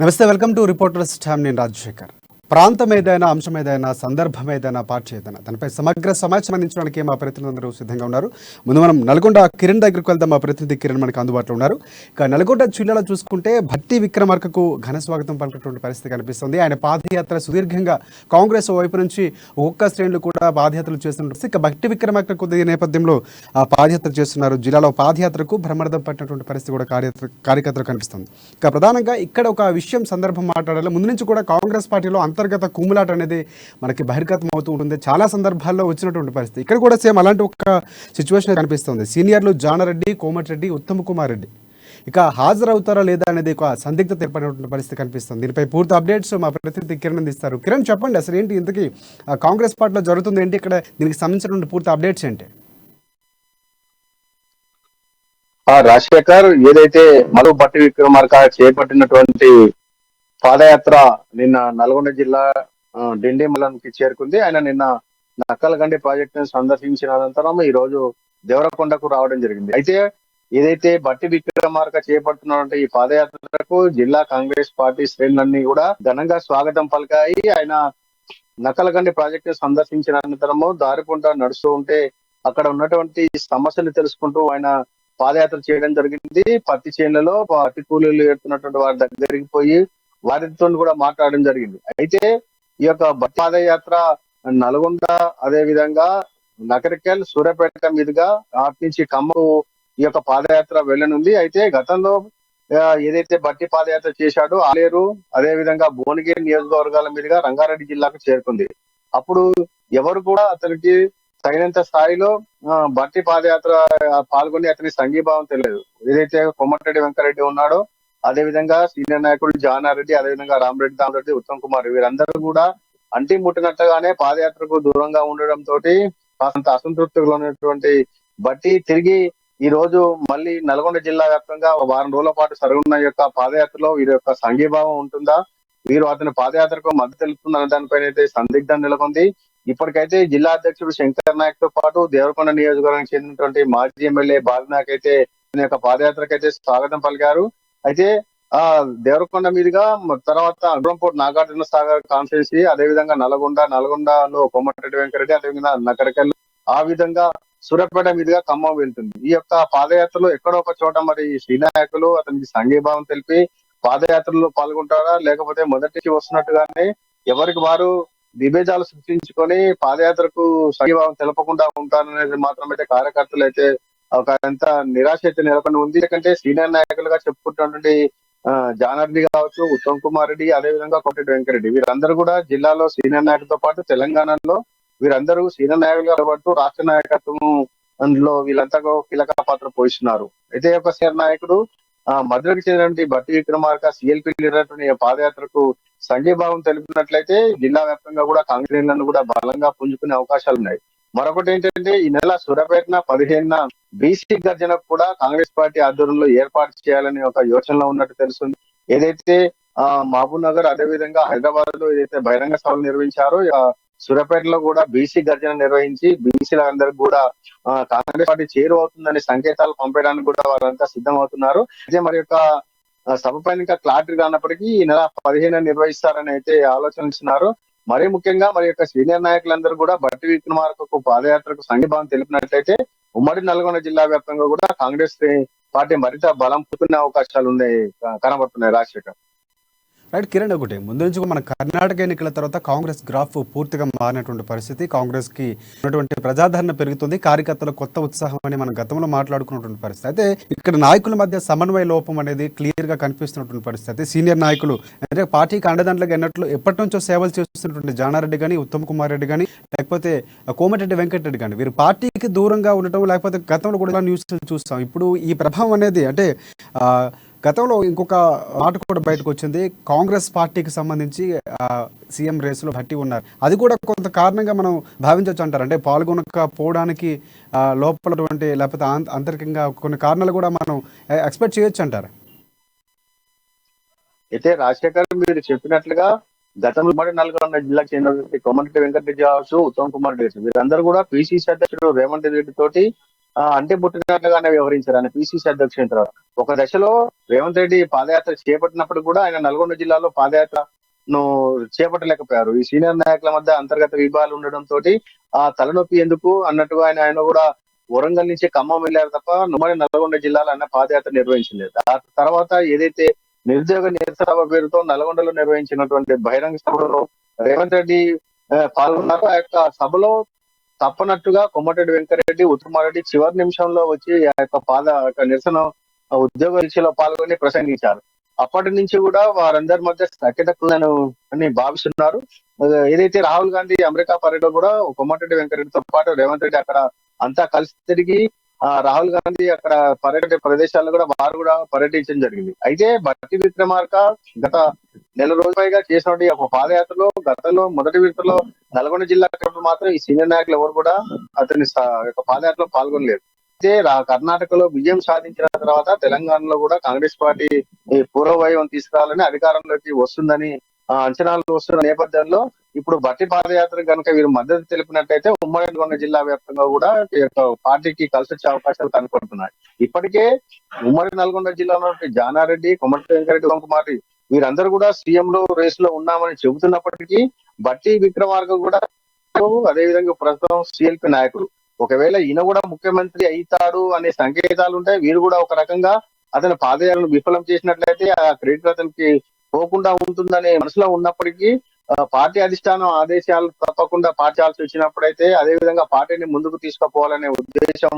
నమస్తే, welcome to reporters time. నేను రాజశేఖర్. ప్రాంతం ఏదైనా, అంశం ఏదైనా, సందర్భం ఏదైనా, పార్టీ ఏదైనా, దానిపై సమగ్ర సమాచారం అందించడానికి మా ప్రతినిధులందరూ సిద్ధంగా ఉన్నారు. ముందు మనం నల్గొండ కిరణ్ దగ్గరికి వెళ్దాం. మా ప్రతినిధి కిరణ్ మనకు అందుబాటులో ఉన్నారు. ఇక నల్గొండ జిల్లాలో చూసుకుంటే భట్టి విక్రమార్కకు ఘన స్వాగతం పలికినటువంటి పరిస్థితి కనిపిస్తుంది. ఆయన పాదయాత్ర సుదీర్ఘంగా కాంగ్రెస్ వైపు నుంచి ఒక్కొక్క శ్రేణులు కూడా పాదయాత్రలు చేస్తున్నారు. ఇక భట్టి విక్రమార్క కొద్ది నేపథ్యంలో పాదయాత్ర చేస్తున్నారు. జిల్లాలో పాదయాత్రకు బ్రహ్మరథం పట్టినటువంటి పరిస్థితి కూడా కార్యకర్తలు కనిపిస్తుంది. ఇక ప్రధానంగా ఇక్కడ ఒక విషయం సందర్భం మాట్లాడాలి. ముందు నుంచి కూడా కాంగ్రెస్ పార్టీలో అంతర్గత కుమ్ములాట అనేది మనకి బహిర్గతం అవుతూ ఉంటుంది. చాలా సందర్భాల్లో వచ్చినటువంటి పరిస్థితి ఇక్కడ కూడా సేమ్ అలాంటి ఒక సిచ్యువేషన్ కనిపిస్తుంది. సీనియర్లు జానారెడ్డి, కోమటిరెడ్డి, ఉత్తమ్ కుమార్ రెడ్డి ఇక హాజరవుతారా లేదా అనేది ఒక సందిగ్ధత ఏర్పడినటువంటి పరిస్థితి కనిపిస్తుంది. దీనిపై పూర్తి అప్డేట్స్ మా ప్రతినిధి కిరణ్ అందిస్తారు. కిరణ్, చెప్పండి, అసలు ఏంటి ఇంతకీ కాంగ్రెస్ పార్టీలో జరుగుతుంది ఏంటి, ఇక్కడ దీనికి సంబంధించినటువంటి పూర్తి అప్డేట్స్ ఏంటి? రాజశేఖర్, ఏదైతే మధు భట్టి విక్రమార్క చేపట్టినటువంటి పాదయాత్ర నిన్న నల్గొండ జిల్లా డిండిమలానికి చేరుకుంది. ఆయన నిన్న నక్కలగండి ప్రాజెక్టును సందర్శించిన అనంతరం ఈ రోజు దేవరకొండకు రావడం జరిగింది. అయితే ఏదైతే భట్టి విక్రమార్క చేపడుతున్నటువంటి ఈ పాదయాత్రకు జిల్లా కాంగ్రెస్ పార్టీ శ్రేణులన్నీ కూడా ఘనంగా స్వాగతం పలికాయి. ఆయన నక్కలగండి ప్రాజెక్టు సందర్శించిన అనంతరము దారిపుంట నడుస్తూ ఉంటే అక్కడ ఉన్నటువంటి సమస్యలు తెలుసుకుంటూ ఆయన పాదయాత్ర చేయడం జరిగింది. పత్తి చేనులలో పత్తి కూలీలు ఎడుతున్నటువంటి వారి దగ్గరికి పోయి వారితో కూడా మాట్లాడడం జరిగింది. అయితే ఈ యొక్క పాదయాత్ర నల్గొండ, అదే విధంగా నకరికల్, సూర్యాపేట మీదుగా అటు నుంచి ఖమ్మం ఈ యొక్క పాదయాత్ర వెళ్ళనుంది. అయితే గతంలో ఏదైతే బట్టి పాదయాత్ర చేశాడో ఆలేరు, అదే విధంగా భువనగిరి నియోజకవర్గాల మీదుగా రంగారెడ్డి జిల్లాకు చేరుకుంది. అప్పుడు ఎవరు కూడా అతనికి తగినంత స్థాయిలో బట్టి పాదయాత్ర పాల్గొని అతని సంఘీభావం తెలియదు. ఏదైతే కోమటిరెడ్డి వెంకరెడ్డి ఉన్నాడో, అదే విధంగా సీనియర్ నాయకుడు జానారెడ్డి, అదే విధంగా రామరెడ్డి, దామరెడ్డి, ఉత్తమ్ కుమార్, వీరందరూ కూడా అంటి ముట్టినట్టుగానే పాదయాత్రకు దూరంగా ఉండడం తోటి కాస్త అసంతృప్తిగా ఉన్నటువంటి బట్టి తిరిగి ఈ రోజు మళ్ళీ నల్గొండ జిల్లా వ్యాప్తంగా వారం రోజుల పాటు జరగనున్న యొక్క పాదయాత్రలో వీరి యొక్క సంఘీభావం ఉంటుందా, వీరు అతని పాదయాత్రకు మద్దతు తెలుపుతున్న దానిపైన అయితే సందిగ్ధం నెలకొంది. ఇప్పటికైతే జిల్లా అధ్యక్షుడు శంకర్ నాయక్ తో పాటు దేవరకొండ నియోజకవర్గానికి చెందినటువంటి మాజీ ఎమ్మెల్యే బాలనాయక్ అయితే ఆయన యొక్క పాదయాత్రకు అయితే స్వాగతం పలికారు. అయితే దేవరకొండ మీదుగా తర్వాత అగ్రంపూర్ నాగార్జున సాగర్ కాన్స్టిట్యున్సీ, అదేవిధంగా నల్గొండలో కోమటిరెడ్డి వెంకరెడ్డి, అదేవిధంగా నకరికల్, ఆ విధంగా సూర్యాపేట మీదుగా ఖమ్మం వెళ్తుంది. ఈ యొక్క పాదయాత్రలో ఎక్కడో ఒక చోట మరి శ్రీ నాయకులు అతనికి సంఘీభావం తెలిపి పాదయాత్రలో పాల్గొంటారా, లేకపోతే మొదటి వస్తున్నట్టుగానే ఎవరికి వారు విభేదాలు సృష్టించుకొని పాదయాత్రకు సంఘీభావం తెలపకుండా ఉంటారనేది మాత్రమైతే కార్యకర్తలు అయితే ఒక ఎంత నిరాశ అయితే నెలకొని ఉంది. ఎందుకంటే సీనియర్ నాయకులుగా చెప్పుకుంటున్నటువంటి జానారెడ్డి కావచ్చు, ఉత్తమ్ కుమార్ రెడ్డి, అదే విధంగా కోమటిరెడ్డి వెంకరెడ్డి, వీరందరూ కూడా జిల్లాలో సీనియర్ నాయకులతో పాటు తెలంగాణలో వీరందరూ సీనియర్ నాయకులుగా పాటు రాష్ట్ర నాయకత్వంలో వీళ్ళంతా కీలక పాత్ర పోషిస్తున్నారు. అయితే ఒక సీనియర్ నాయకుడు మధురకు చెందినటువంటి భట్టి విక్రమార్క సిఎల్పి లీడర్ పాదయాత్రకు సంఘీభావం తెలిపినట్లయితే జిల్లా వ్యాప్తంగా కూడా కాంగ్రెస్ కూడా బలంగా పుంజుకునే అవకాశాలు ఉన్నాయి. మరొకటి ఏంటంటే ఈ నెల సూర్యాపేటన 15న బీసీ గర్జనకు కూడా కాంగ్రెస్ పార్టీ ఆధ్వర్యంలో ఏర్పాటు చేయాలని ఒక యోచనలో ఉన్నట్టు తెలుస్తుంది. ఏదైతే మహబూబ్ నగర్, అదే విధంగా హైదరాబాద్ లో ఏదైతే బహిరంగ సభలు నిర్వహించారో, సూర్యాపేటలో కూడా బీసీ గర్జన నిర్వహించి బీసీలందరికీ కూడా కాంగ్రెస్ పార్టీ చేరువవుతుందని సంకేతాలు పంపడానికి కూడా వాళ్ళంతా సిద్ధం అవుతున్నారు. అయితే మరి యొక్క సభ పైన ఇంకా క్లారిటీ రానప్పటికీ ఈ నెల 15 నిర్వహిస్తారని అయితే ఆలోచనిస్తున్నారు. మరీ ముఖ్యంగా మరి యొక్క సీనియర్ నాయకులందరూ కూడా భట్టి విక్రమార్కకు పాదయాత్రకు సంఘీభావం తెలిపినట్లయితే ఉమ్మడి నల్గొండ జిల్లా వ్యాప్తంగా కూడా కాంగ్రెస్ పార్టీ మరింత బలం పుట్టుకునే అవకాశాలు ఉన్నాయి, కనబడుతున్నాయి. రాజశేఖర్, రైట్. కిరణ్, ఒకటి ముందు నుంచి మన కర్ణాటక ఎన్నికల తర్వాత కాంగ్రెస్ గ్రాఫ్ పూర్తిగా మారినటువంటి పరిస్థితి, కాంగ్రెస్కి ఉన్నటువంటి ప్రజాదరణ పెరుగుతుంది, కార్యకర్తల కొత్త ఉత్సాహం అని మనం గతంలో మాట్లాడుకున్నటువంటి పరిస్థితి. అయితే ఇక్కడ నాయకుల మధ్య సమన్వయ లోపం అనేది క్లియర్గా కనిపిస్తున్నటువంటి పరిస్థితి. సీనియర్ నాయకులు అంటే పార్టీకి అండదండలుగా ఎన్నట్లు ఎప్పటి నుంచో సేవలు చేస్తున్నటువంటి జానారెడ్డి కానీ, ఉత్తమ్ కుమార్ రెడ్డి కానీ, లేకపోతే కోమటిరెడ్డి వెంకటరెడ్డి కానీ, వీరు పార్టీకి దూరంగా ఉండటం, లేకపోతే గతంలో కూడా న్యూస్లు చూస్తాం. ఇప్పుడు ఈ ప్రభావం అనేది అంటే గతంలో ఇంకొక మాట కూడా బయటకు వచ్చింది, కాంగ్రెస్ పార్టీకి సంబంధించి సీఎం రేసులో భట్టి ఉన్నారు. అది కూడా కొంత కారణంగా మనం భావించవచ్చు అంటారు. అంటే పాల్గొనకపోవడానికి లోపలటువంటి లేకపోతే అంతర్గతంగా కొన్ని కారణాలు కూడా మనం ఎక్స్పెక్ట్ చేయొచ్చు అంటారు. అయితే రాజశేఖర్, మీరు చెప్పినట్లుగా గతంలో ఉమ్మడి నల్గొండ జిల్లాకు చెందిన కోమటిరెడ్డి వెంకటరెడ్డి కావచ్చు, ఉత్తమ్ కుమార్ రెడ్డి, వీరందరూ కూడా పిసిసి అధ్యక్షుడు రేవంత్ రెడ్డి తోటి అంటే పుట్టినట్లుగానే వ్యవహరించారు ఆయన పిసిసి అధ్యక్షుని తర్వాత. ఒక దశలో రేవంత్ రెడ్డి పాదయాత్ర చేపట్టినప్పుడు కూడా ఆయన నల్గొండ జిల్లాలో పాదయాత్రను చేపట్టలేకపోయారు. ఈ సీనియర్ నాయకుల మధ్య అంతర్గత విభాగాలు ఉండడం తోటి ఆ తలనొప్పి ఎందుకు అన్నట్టుగా ఆయన కూడా వరంగల్ నుంచి ఖమ్మం వెళ్ళారు తప్ప ఉమ్మడి నల్గొండ జిల్లాలో ఆయన పాదయాత్ర నిర్వహించలేదు. ఆ తర్వాత ఏదైతే నిరుద్యోగ నిరసన సభ పేరుతో నల్గొండలో నిర్వహించినటువంటి బహిరంగ సభలో రేవంత్ రెడ్డి పాల్గొన్నారు. ఆ యొక్క సభలో తప్పనట్టుగా కొమ్మటిరెడ్డి వెంకరెడ్డి, ఉత్తమారెడ్డి చివరి నిమిషంలో వచ్చి ఆ యొక్క నిరసన ఉద్యోగ దీక్షలో పాల్గొని ప్రసంగించారు. అప్పటి నుంచి కూడా వారందరి మధ్య సఖ్యత అని భావిస్తున్నారు. ఏదైతే రాహుల్ గాంధీ అమెరికా పర్యటన కూడా కొమ్మటిరెడ్డి వెంకరెడ్డితో పాటు రేవంత్ రెడ్డి అక్కడ అంతా కలిసి తిరిగి రాహుల్ గాంధీ అక్కడ పర్యటన ప్రదేశాల్లో కూడా వారు కూడా పర్యటించడం జరిగింది. అయితే బట్టి విక్రమార్క గత నెల రోజుల పైగా చేసినటువంటి ఒక పాదయాత్రలో గతంలో మొదటి విడతలో నల్గొండ జిల్లా మాత్రం ఈ సీనియర్ నాయకులు ఎవరు కూడా అతని యొక్క పాదయాత్రలో పాల్గొనలేదు. అయితే కర్ణాటకలో విజయం సాధించిన తర్వాత తెలంగాణలో కూడా కాంగ్రెస్ పార్టీ పూర్వవైవం తీసుకురావాలని అధికారంలోకి వస్తుందని అంచనాలు వస్తున్న నేపథ్యంలో ఇప్పుడు బట్టి పాదయాత్ర కనుక వీరు మద్దతు తెలిపినట్టయితే ఉమ్మడి నల్గొండ జిల్లా వ్యాప్తంగా కూడా ఈ యొక్క పార్టీకి కలిసి వచ్చే అవకాశాలు కనపడుతున్నాయి. ఇప్పటికే ఉమ్మడి నల్గొండ జిల్లాలో జానారెడ్డి, కొమ్మటి వెంకరెడ్డి, కుమారి వీరందరూ కూడా సీఎం లో రేస్ లో ఉన్నామని చెబుతున్నప్పటికీ బట్టి విక్రమార్క కూడా అదేవిధంగా ప్రస్తుతం సిఎల్పి నాయకుడు ఒకవేళ ఈయన కూడా ముఖ్యమంత్రి అవుతాడు అనే సంకేతాలు ఉంటాయి. వీరు కూడా ఒక రకంగా అతని పాదయాత్రను విఫలం చేసినట్లయితే ఆ క్రెడిట్ అతనికి పోకుండా ఉంటుందనే మనసులో ఉన్నప్పటికీ పార్టీ అధిష్టానం ఆదేశాలు తప్పకుండా పాటించాల్సి వచ్చినప్పుడైతే అదే విధంగా పార్టీని ముందుకు తీసుకుపోవాలనే ఉద్దేశం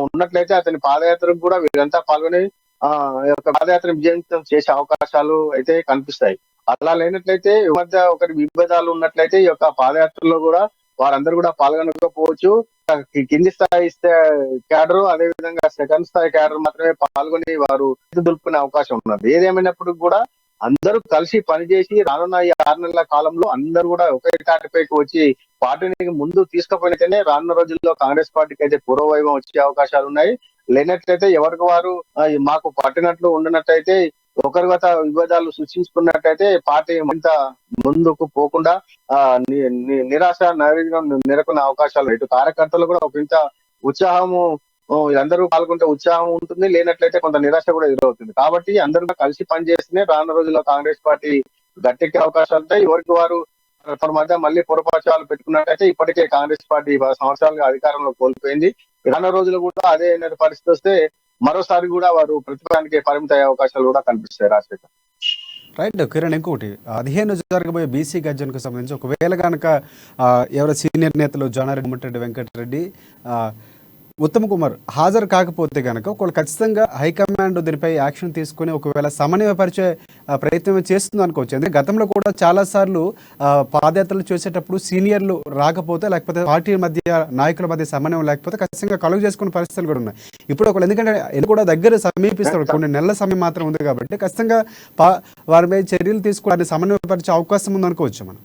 ఉన్నట్లయితే అతని పాదయాత్రకు కూడా వీరంతా పాల్గొని యొక్క పాదయాత్ర విజయవంతం చేసే అవకాశాలు అయితే కనిపిస్తాయి. అలా లేనట్లయితే ఈ మధ్య ఒకరి విభేదాలు ఉన్నట్లయితే ఈ యొక్క పాదయాత్రలో కూడా వారందరూ కూడా పాల్గొనకపోవచ్చు. కింది స్థాయి క్యాడర్ అదే విధంగా సెకండ్ స్థాయి క్యాడర్ మాత్రమే పాల్గొని వారు దులుపుకునే అవకాశం ఉన్నది. ఏదేమైనప్పటికీ కూడా అందరూ కలిసి పనిచేసి రానున్న ఈ 6 నెలల కాలంలో అందరూ కూడా ఒకే తాటిపైకి వచ్చి పార్టీని ముందు తీసుకుపోయినట్టేనే రానున్న రోజుల్లో కాంగ్రెస్ పార్టీకి అయితే పూర్వవైభవం వచ్చే అవకాశాలు ఉన్నాయి. లేనట్లయితే ఎవరికి వారు మాకు పట్టినట్లు ఉండనట్టయితే ఒకరిగత విభేదాలు సృష్టించుకున్నట్టయితే పార్టీ మరింత ముందుకు పోకుండా నిరాశ నైవేద్యం నెలకొన్న అవకాశాలు ఇటు కార్యకర్తలు కూడా ఒక ఇంత ఉత్సాహము అందరూ పాల్గొంటే ఉత్సాహం ఉంటుంది, లేనట్లయితే కొంత నిరాశ కూడా ఎదురవుతుంది. కాబట్టి అందరూ కలిసి పనిచేస్తేనే రానున్న రోజుల్లో కాంగ్రెస్ పార్టీ గట్టెక్కే అవకాశాలు ఉంటాయి. ఎవరికి వారు తన మధ్య మళ్ళీ పొరపాచాలు పెట్టుకున్నట్టయితే ఇప్పటికే కాంగ్రెస్ పార్టీ 10 సంవత్సరాలుగా అధికారంలో కోల్పోయింది. రానున్న రోజులు కూడా అదే పరిస్థితి వస్తే మరోసారి కూడా వారు ప్రతిపాదానికి పరిమిత అయ్యే అవకాశాలు కూడా కనిపిస్తాయి. రాజశేఖర్ రైట్ కిరణ్, ఇంకొకటి 15 జరగబోయే బీసీ గర్జనకు సంబంధించి ఒకవేళ కనుక ఎవరో సీనియర్ నేతలు జానారెడ్డి, కొమ్మటిరెడ్డి వెంకటరెడ్డి, ఉత్తమ్ కుమార్ హాజరు కాకపోతే కనుక ఒకళ్ళు ఖచ్చితంగా హైకమాండ్ దీనిపై యాక్షన్ తీసుకుని ఒకవేళ సమన్వయపరిచే ప్రయత్నం చేస్తుంది అనుకోవచ్చు. ఎందుకంటే గతంలో కూడా చాలాసార్లు పాదయాత్రలు చేసేటప్పుడు సీనియర్లు రాకపోతే లేకపోతే పార్టీ మధ్య నాయకుల మధ్య సమన్వయం లేకపోతే ఖచ్చితంగా కలుగు చేసుకునే పరిస్థితులు కూడా ఉన్నాయి. ఇప్పుడు ఒకళ్ళు ఎందుకంటే కూడా దగ్గర సమీపిస్తారు, కొన్ని నెలల సమయం మాత్రం ఉంది కాబట్టి ఖచ్చితంగా వారి మీద చర్యలు తీసుకోవడానికి సమన్వయపరిచే అవకాశం ఉంది అనుకోవచ్చు మనం.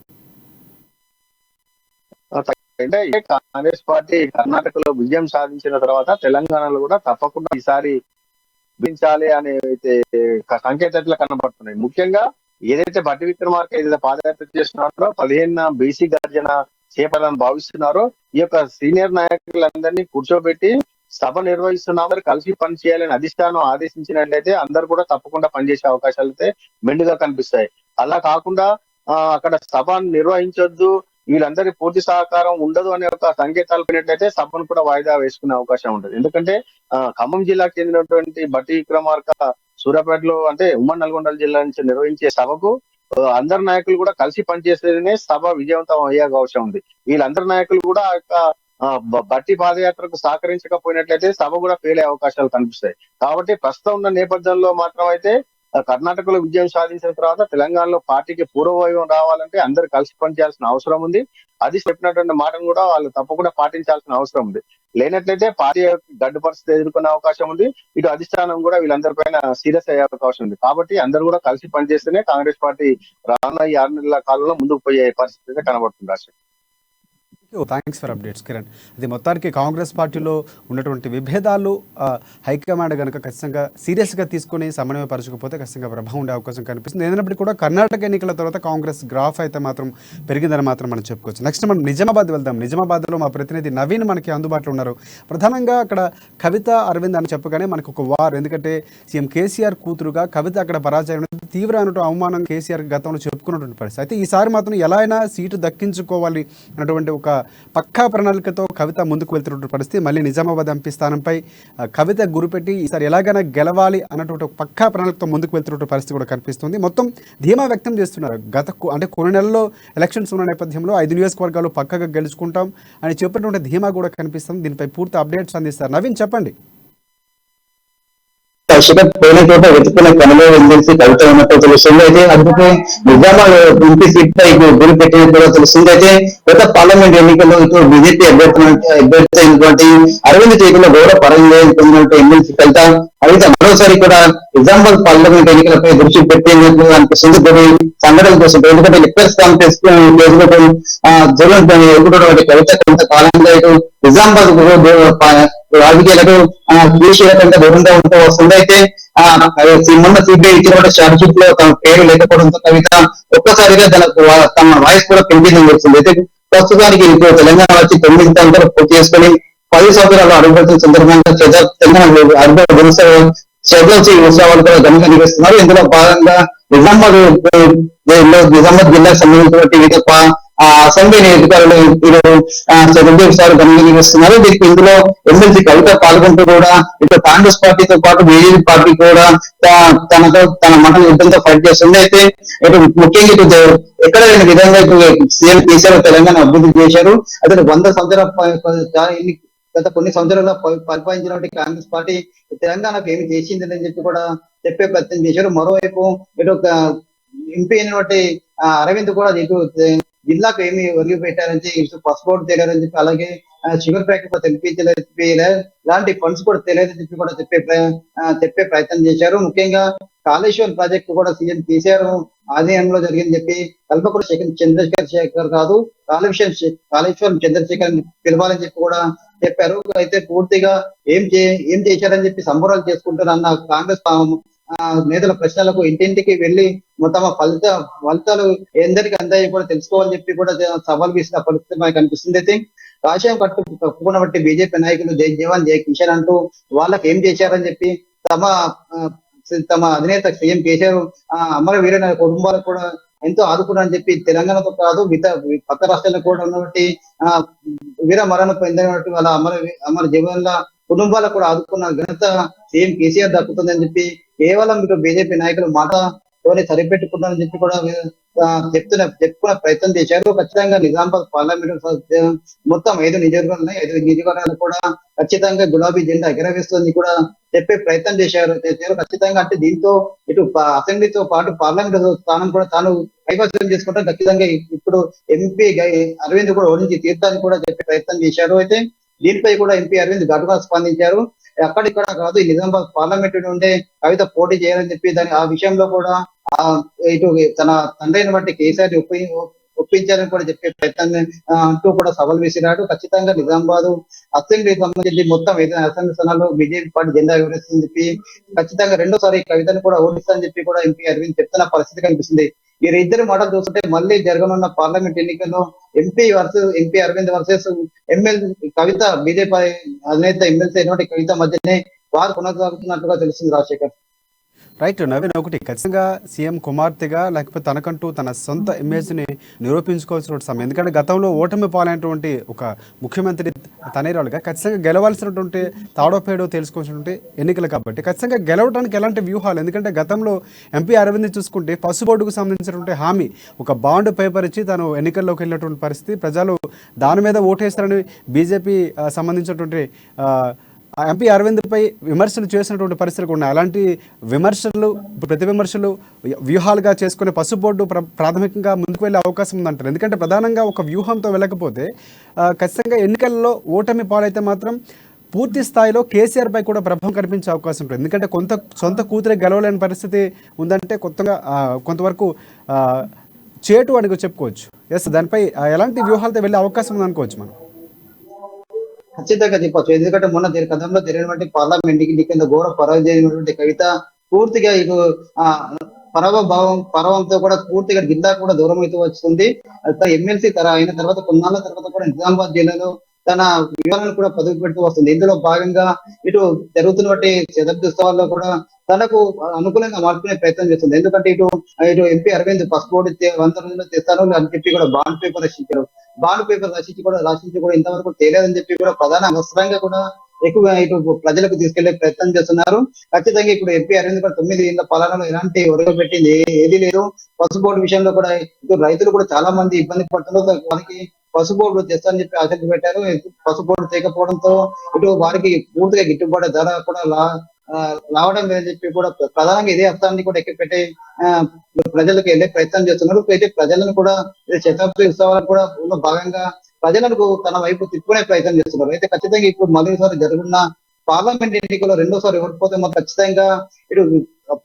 అంటే కాంగ్రెస్ పార్టీ కర్ణాటకలో విజయం సాధించిన తర్వాత తెలంగాణలో కూడా తప్పకుండా ఈసారి విధించాలి అనే అయితే సంకేతాలు కనబడుతున్నాయి. ముఖ్యంగా ఏదైతే బట్టి విక్రమార్క ఏదైతే పాదయాత్ర చేస్తున్నారో 15 బీసీ గర్జన చేపట్టాలని భావిస్తున్నారో ఈ యొక్క సీనియర్ నాయకులందరినీ కూర్చోబెట్టి సభ నిర్వహిస్తున్నారు, కలిసి పని చేయాలని అధిష్టానం ఆదేశించినట్లయితే అందరూ కూడా తప్పకుండా పనిచేసే అవకాశాలు అయితే మెండుగా కనిపిస్తాయి. అలా కాకుండా అక్కడ సభ నిర్వహించొద్దు, వీళ్ళందరి పూర్తి సహకారం ఉండదు అనే ఒక సంకేతాలు పోయినట్లయితే సభను కూడా వాయిదా వేసుకునే అవకాశం ఉంటుంది. ఎందుకంటే ఖమ్మం జిల్లాకు చెందినటువంటి బట్టి విక్రమార్క సూర్యాపేటలో అంటే ఉమ్మడి నల్గొండ జిల్లా నుంచి నిర్వహించే సభకు అందరు నాయకులు కూడా కలిసి పనిచేస్తేనే సభ విజయవంతం అయ్యే అవకాశం ఉంది. వీళ్ళందరి నాయకులు కూడా ఆ యొక్క బట్టి పాదయాత్రకు సహకరించకపోయినట్లయితే సభ కూడా ఫెయిల్ అయ్యే అవకాశాలు కనిపిస్తాయి. కాబట్టి ప్రస్తుతం ఉన్న నేపథ్యంలో మాత్రం అయితే కర్ణాటకలో విజయం సాధించిన తర్వాత తెలంగాణలో పార్టీకి పూర్వవైభవం రావాలంటే అందరు కలిసి పనిచేయాల్సిన అవసరం ఉంది. అది చెప్పినటువంటి మాటను కూడా వాళ్ళు తప్పకుండా పాటించాల్సిన అవసరం ఉంది. లేనట్లయితే పార్టీ గడ్డు పరిస్థితి ఎదుర్కొనే అవకాశం ఉంది. ఇటు అధిష్టానం కూడా వీళ్ళందరిపైన సీరియస్ అయ్యే అవకాశం ఉంది. కాబట్టి అందరూ కూడా కలిసి పనిచేస్తేనే కాంగ్రెస్ పార్టీ రానున్న ఈ 6 నెలల కాలంలో ముందుకు పోయే పరిస్థితి కనబడుతుంది. Thanks for updates Kiran. ఇది మొత్తానికి కాంగ్రెస్ పార్టీలో ఉన్నటువంటి విభేదాలు హైకమాండ్ కనుక ఖచ్చితంగా సీరియస్గా తీసుకుని సమన్వయపరచకపోతే ఖచ్చితంగా ప్రభావం ఉండే అవకాశం కనిపిస్తుంది. ఏదైనప్పటికీ కూడా కర్ణాటక ఎన్నికల తర్వాత కాంగ్రెస్ గ్రాఫ్ అయితే మాత్రం పెరిగిందని మాత్రం మనం చెప్పుకోవచ్చు. నెక్స్ట్ మనం నిజామాబాద్ వెళ్దాం. నిజామాబాద్లో మా ప్రతినిధి నవీన్ మనకి అందుబాటులో ఉన్నారు. ప్రధానంగా అక్కడ కవిత అరవింద్ అని చెప్పగానే మనకు ఒక వార్, ఎందుకంటే సీఎం కేసీఆర్ కూతురుగా కవిత అక్కడ పరాజయం తీవ్రమైన అవమానం కేసీఆర్ గతంలో చెప్పుకున్నటువంటి పరిస్థితి. అయితే ఈసారి మాత్రం ఎలా అయినా సీటు దక్కించుకోవాలి అన్నటువంటి ఒక పక్కా ప్రణాళికతో కవిత ముందుకు వెళ్తున్నటువంటి పరిస్థితి. మళ్ళీ నిజామాబాద్ ఎంపీ స్థానంపై కవిత గురిపెట్టి ఈసారి ఎలాగైనా గెలవాలి అన్నటువంటి ఒక పక్కా ప్రణాళికతో ముందుకు వెళ్తున్నటువంటి పరిస్థితి కూడా కనిపిస్తుంది. మొత్తం ధీమా వ్యక్తం చేస్తున్నారు. అంటే కొన్ని నెలల్లో ఎలక్షన్స్ ఉన్న నేపథ్యంలో 5 నియోజకవర్గాలు పక్కగా గెలుచుకుంటాం అని చెప్పినటువంటి ధీమా కూడా కనిపిస్తుంది. దీనిపై పూర్తి అప్డేట్స్ అందిస్తారు. నవీన్ చెప్పండి. పోయిన చోట వెతుకున్న కనులో వెళ్ళేసి కవిత ఉన్నట్టు తెలుస్తుంది. అయితే అందుకే నిజామాబాద్ ఎంపీ సీట్ పై గురి పెట్టినట్టు కూడా తెలుస్తుంది. అయితే గత పార్లమెంట్ ఎన్నికల్లో ఇటు బీజేపీ అభ్యర్థి అయినటువంటి అరవింద్ చేతిలో గౌరవ పరంగా పొందినట్టు ఎమ్మెల్సీ కవిత మరోసారి కూడా నిజామాబాద్ పార్లమెంట్ ఎన్నికలపై దృష్టి పెట్టినట్లు అనిపిస్తుంది. కొన్ని సంఘటనల కోసం, ఎందుకంటే లిక్కర్ కాంటెస్ట్ జరుగుతున్నటువంటి కవిత కొంతకాలంగా ఇటు నిజామాబాద్ రాజకీయాలకు కీలకంగా దూరంగా ఉంటూ వస్తుంది. అయితే మొన్న సిబిఐ ఇచ్చిన షార్ట్షీట్ లో తన పేరు లేకపోవడంతో కవిత ఒక్కసారిగా తన వాయిస్ కూడా పెంచిందని వచ్చింది. అయితే ప్రస్తుతానికి ఇప్పుడు తెలంగాణ వచ్చి 9 సంవత్సరాలు పూర్తి చేసుకుని 10 సంవత్సరాలు అడుగుతున్న సందర్భంగా తెలంగాణ ఉత్సవాలు కూడా ఘనంగా నిర్వహిస్తున్నారు. ఇందులో భాగంగా నిజామాబాద్ జిల్లాకు సంబంధించినటువంటి వివిధ అసెంబ్లీ నియోజకవర్గాలు చంద్రబాబు సార్ ఘనంగా నిర్వహిస్తున్నారు. దీనికి ఇందులో ఎమ్మెల్సీ కవిత పాల్గొంటూ కూడా ఇటు కాంగ్రెస్ పార్టీతో పాటు బీజేపీ పార్టీ కూడా తన మఠం యుద్ధంతో ఫైట్ చేస్తుంది. అయితే ఇటు ముఖ్యంగా ఇటు ఎక్కడ లేని విధంగా ఇటు సీఎం కేసీఆర్ తెలంగాణ అభివృద్ధి చేశారు. అతను 100 సంవత్సరాల గత కొన్ని సంవత్సరాల్లో పరిపాలించినటువంటి కాంగ్రెస్ పార్టీ తెలంగాణకు ఏమి చేసిందని చెప్పి కూడా చెప్పే ప్రయత్నం చేశారు. మరోవైపు ఇటు ఎంపీ అయినటువంటి అరవింద్ కూడా ఇటు జిల్లాకు ఏమి ఒరిగి పెట్టారని చెప్పి పాస్పోర్ట్ తెలియదని చెప్పి, అలాగే షుగర్ ఫ్యాక్టరీ కూడా తెలిపించలేదు, ఇలాంటి ఫండ్స్ కూడా తెలియదని చెప్పి కూడా చెప్పే ప్రయత్నం చేశారు. ముఖ్యంగా కాళేశ్వరం ప్రాజెక్టు కూడా సీఎం కేసీఆర్ ఆధీనంలో జరిగిందని చెప్పి కల్పకుడి చంద్రశేఖర్ కాదు కాళేశ్వరం చంద్రశేఖర్ పిలవాలని చెప్పి కూడా చెప్పారు. అయితే పూర్తిగా ఏం చేశారని చెప్పి సంబరాలు చేసుకుంటారన్న కాంగ్రెస్ నేతల ప్రశ్నలకు ఇంటింటికి వెళ్లి మొత్తం ఫలితాలు ఎందరికి అందాయి కూడా తెలుసుకోవాలని చెప్పి కూడా సవాల్ విసిన పరిస్థితి మనకు కనిపిస్తుంది. అయితే రాజకీయం కట్టుకున్న బట్టి బీజేపీ నాయకులు జై జవాన్ జై కిషన్ అంటూ వాళ్ళకి ఏం చేశారని చెప్పి తమ అధినేత సీఎం కేసీఆర్ అమరవీరుల కుటుంబాలకు కూడా ఎంతో ఆదుకున్నారని చెప్పి తెలంగాణతో కాదు పక్క రాష్ట్రాలకు కూడా ఉన్నటువంటి వీర మరణ పొందినటువంటి వాళ్ళ అమర జవాన్ల కుటుంబాలకు కూడా ఆదుకున్న ఘనత సీఎం కేసీఆర్ దక్కుతుందని చెప్పి కేవలం మీరు బీజేపీ నాయకులు మాటతోనే సరిపెట్టుకున్నారని చెప్పి కూడా చెప్పుకునే ప్రయత్నం చేశారు. ఖచ్చితంగా నిజామాబాద్ పార్లమెంట్ మొత్తం 5 నియోజకవర్గాలు కూడా ఖచ్చితంగా గులాబీ జెండా ఎగరవేస్తుందని కూడా చెప్పే ప్రయత్నం చేశారు. ఖచ్చితంగా అంటే దీంతో ఇటు అసెంబ్లీతో పాటు పార్లమెంట్ స్థానం కూడా తాను కైవసం చేసుకుంటాం, ఖచ్చితంగా ఇప్పుడు ఎంపీ అరవింద్ కూడా ఓడించి తీర్థాన్ని కూడా చెప్పే ప్రయత్నం చేశారు. అయితే దీనిపై కూడా ఎంపీ అరవింద్ ఘాటుగా స్పందించారు. అక్కడిక్కడ కాదు, ఈ నిజామాబాద్ పార్లమెంట్ నుండే కవిత పోటీ చేయాలని చెప్పి ఆ విషయంలో కూడా ఇటు తన తండ్రిని బట్టి కేసీఆర్ ఒప్పించాలని కూడా చెప్పే ప్రయత్నం అంటూ కూడా సవాల్ విసిరాడు. ఖచ్చితంగా నిజామాబాద్ అసెంబ్లీకి సంబంధించి మొత్తం 5 అసెంబ్లీ స్థానాల్లో బీజేపీ పార్టీ జెండా వివరిస్తుందని చెప్పి ఖచ్చితంగా రెండోసారి కవితను కూడా ఓడిస్తానని చెప్పి కూడా ఎంపీ అరవింద్ చెప్తున్న పరిస్థితి కనిపిస్తుంది. వీరిద్దరు మాటలు చూస్తుంటే మళ్ళీ జరగనున్న పార్లమెంట్ ఎన్నికల్లో ఎంపీ అరవింద్ వర్సెస్ ఎమ్మెల్సీ కవిత, బీజేపీ అధినేత ఎమ్మెల్సీ అయినటువంటి కవిత మధ్యనే వారు కొనసాగుతున్నట్లుగా తెలుస్తుంది. రాజశేఖర్. రైట్ నవీన్, ఒకటి ఖచ్చితంగా సీఎం కుమార్తెగా లేకపోతే తనకంటూ తన సొంత ఇమేజ్ని నిరూపించుకోవాల్సిన సమయం, ఎందుకంటే గతంలో ఓటమి పాలైనటువంటి ఒక ముఖ్యమంత్రి తనయురాలుగా ఖచ్చితంగా గెలవాల్సినటువంటి తాడోపేడో తెలుసుకోవాల్సినటువంటి ఎన్నికలు కాబట్టి ఖచ్చితంగా గెలవడానికి ఎలాంటి వ్యూహాలు, ఎందుకంటే గతంలో ఎంపీ అరవింద్ చూసుకుంటే పసుబోర్డుకు సంబంధించినటువంటి హామీ ఒక బాండ్ పేపర్ ఇచ్చి తను ఎన్నికల్లోకి వెళ్ళినటువంటి పరిస్థితి, ప్రజలు దాని మీద ఓటేస్తారని బీజేపీ సంబంధించినటువంటి ఎంపీ అరవింద్పై విమర్శలు చేసినటువంటి పరిస్థితులు ఉన్నాయి. అలాంటి విమర్శలు ప్రతి విమర్శలు వ్యూహాలుగా చేసుకునే పసుబోర్డు ప్రాథమికంగా ముందుకు వెళ్ళే అవకాశం ఉందంటారు. ఎందుకంటే ప్రధానంగా ఒక వ్యూహంతో వెళ్ళకపోతే ఖచ్చితంగా ఎన్నికల్లో ఓటమి పాలైతే మాత్రం పూర్తి స్థాయిలో కేసీఆర్ పై కూడా ప్రభావం కనిపించే అవకాశం ఉంటుంది. ఎందుకంటే సొంత కూతురే గెలవలేని పరిస్థితి ఉందంటే కొంతవరకు చేటు అని చెప్పుకోవచ్చు. ఎస్, దానిపై ఎలాంటి వ్యూహాలతో వెళ్ళే అవకాశం ఉంది అనుకోవచ్చు మనం? ఖచ్చితంగా చెప్పొచ్చు. ఎందుకంటే మొన్న గతంలో జరిగినటువంటి పార్లమెంట్ కింద ఘోర పరాజయమైనటువంటి కవిత పూర్తిగా ఇటు ఆ పరవంతో కూడా పూర్తిగా జిల్లా కూడా దూరం అయితే వస్తుంది. ఎమ్మెల్సీ అయిన తర్వాత కొన్నాళ్ళ తర్వాత కూడా నిజామాబాద్ జిల్లాలో తన వివరాలను కూడా పదుపు పెడుతూ వస్తుంది. ఇందులో భాగంగా ఇటు జరుగుతున్నటువంటి శతాబ్ది ఉత్సవాల్లో కూడా తనకు అనుకూలంగా మార్చుకునే ప్రయత్నం చేస్తుంది. ఎందుకంటే ఇటు ఎంపీ అరవింద్ పాస్పోర్ట్ 100 రోజుల్లో తెస్తాను అని చెప్పి కూడా బాండ్ పేపర్ రచించారు. బాండ్ పేపర్ రాసించి కూడా ఇంతవరకు తేలేదని చెప్పి కూడా ప్రధాన అవసరంగా కూడా ఎక్కువ ఇటు ప్రజలకు తీసుకెళ్లే ప్రయత్నం చేస్తున్నారు. ఖచ్చితంగా ఇప్పుడు ఎంపీ అరవింద్ కూడా 9 ఏళ్ల పాలనలో ఎలాంటి ఒరగ పెట్టింది ఏది లేదు. పసుపోటు విషయంలో కూడా ఇటు రైతులు కూడా చాలా మంది ఇబ్బంది పడుతున్నారు. వారికి పసుపోటు తెస్తానని చెప్పి ఆశలు పెట్టారు. పసుపోటు తేకపోవడంతో ఇటు వారికి పూర్తిగా గిట్టుబాటు ధర కూడా రావడం లేదని చెప్పి కూడా ప్రధానంగా ఇదే అర్థాన్ని కూడా ఎక్కిపెట్టి ప్రజలకు వెళ్ళే ప్రయత్నం చేస్తున్నారు. అయితే ప్రజలను కూడా శతాబ్ది ఉత్సవాలకు కూడా భాగంగా ప్రజలకు తన వైపు తిప్పుకునే ప్రయత్నం చేస్తున్నారు. అయితే ఖచ్చితంగా ఇప్పుడు మొదటిసారి జరుగుతున్న పార్లమెంట్ ఎన్నికల్లో రెండోసారి ఓడిపోతే మాత్రం ఖచ్చితంగా ఇటు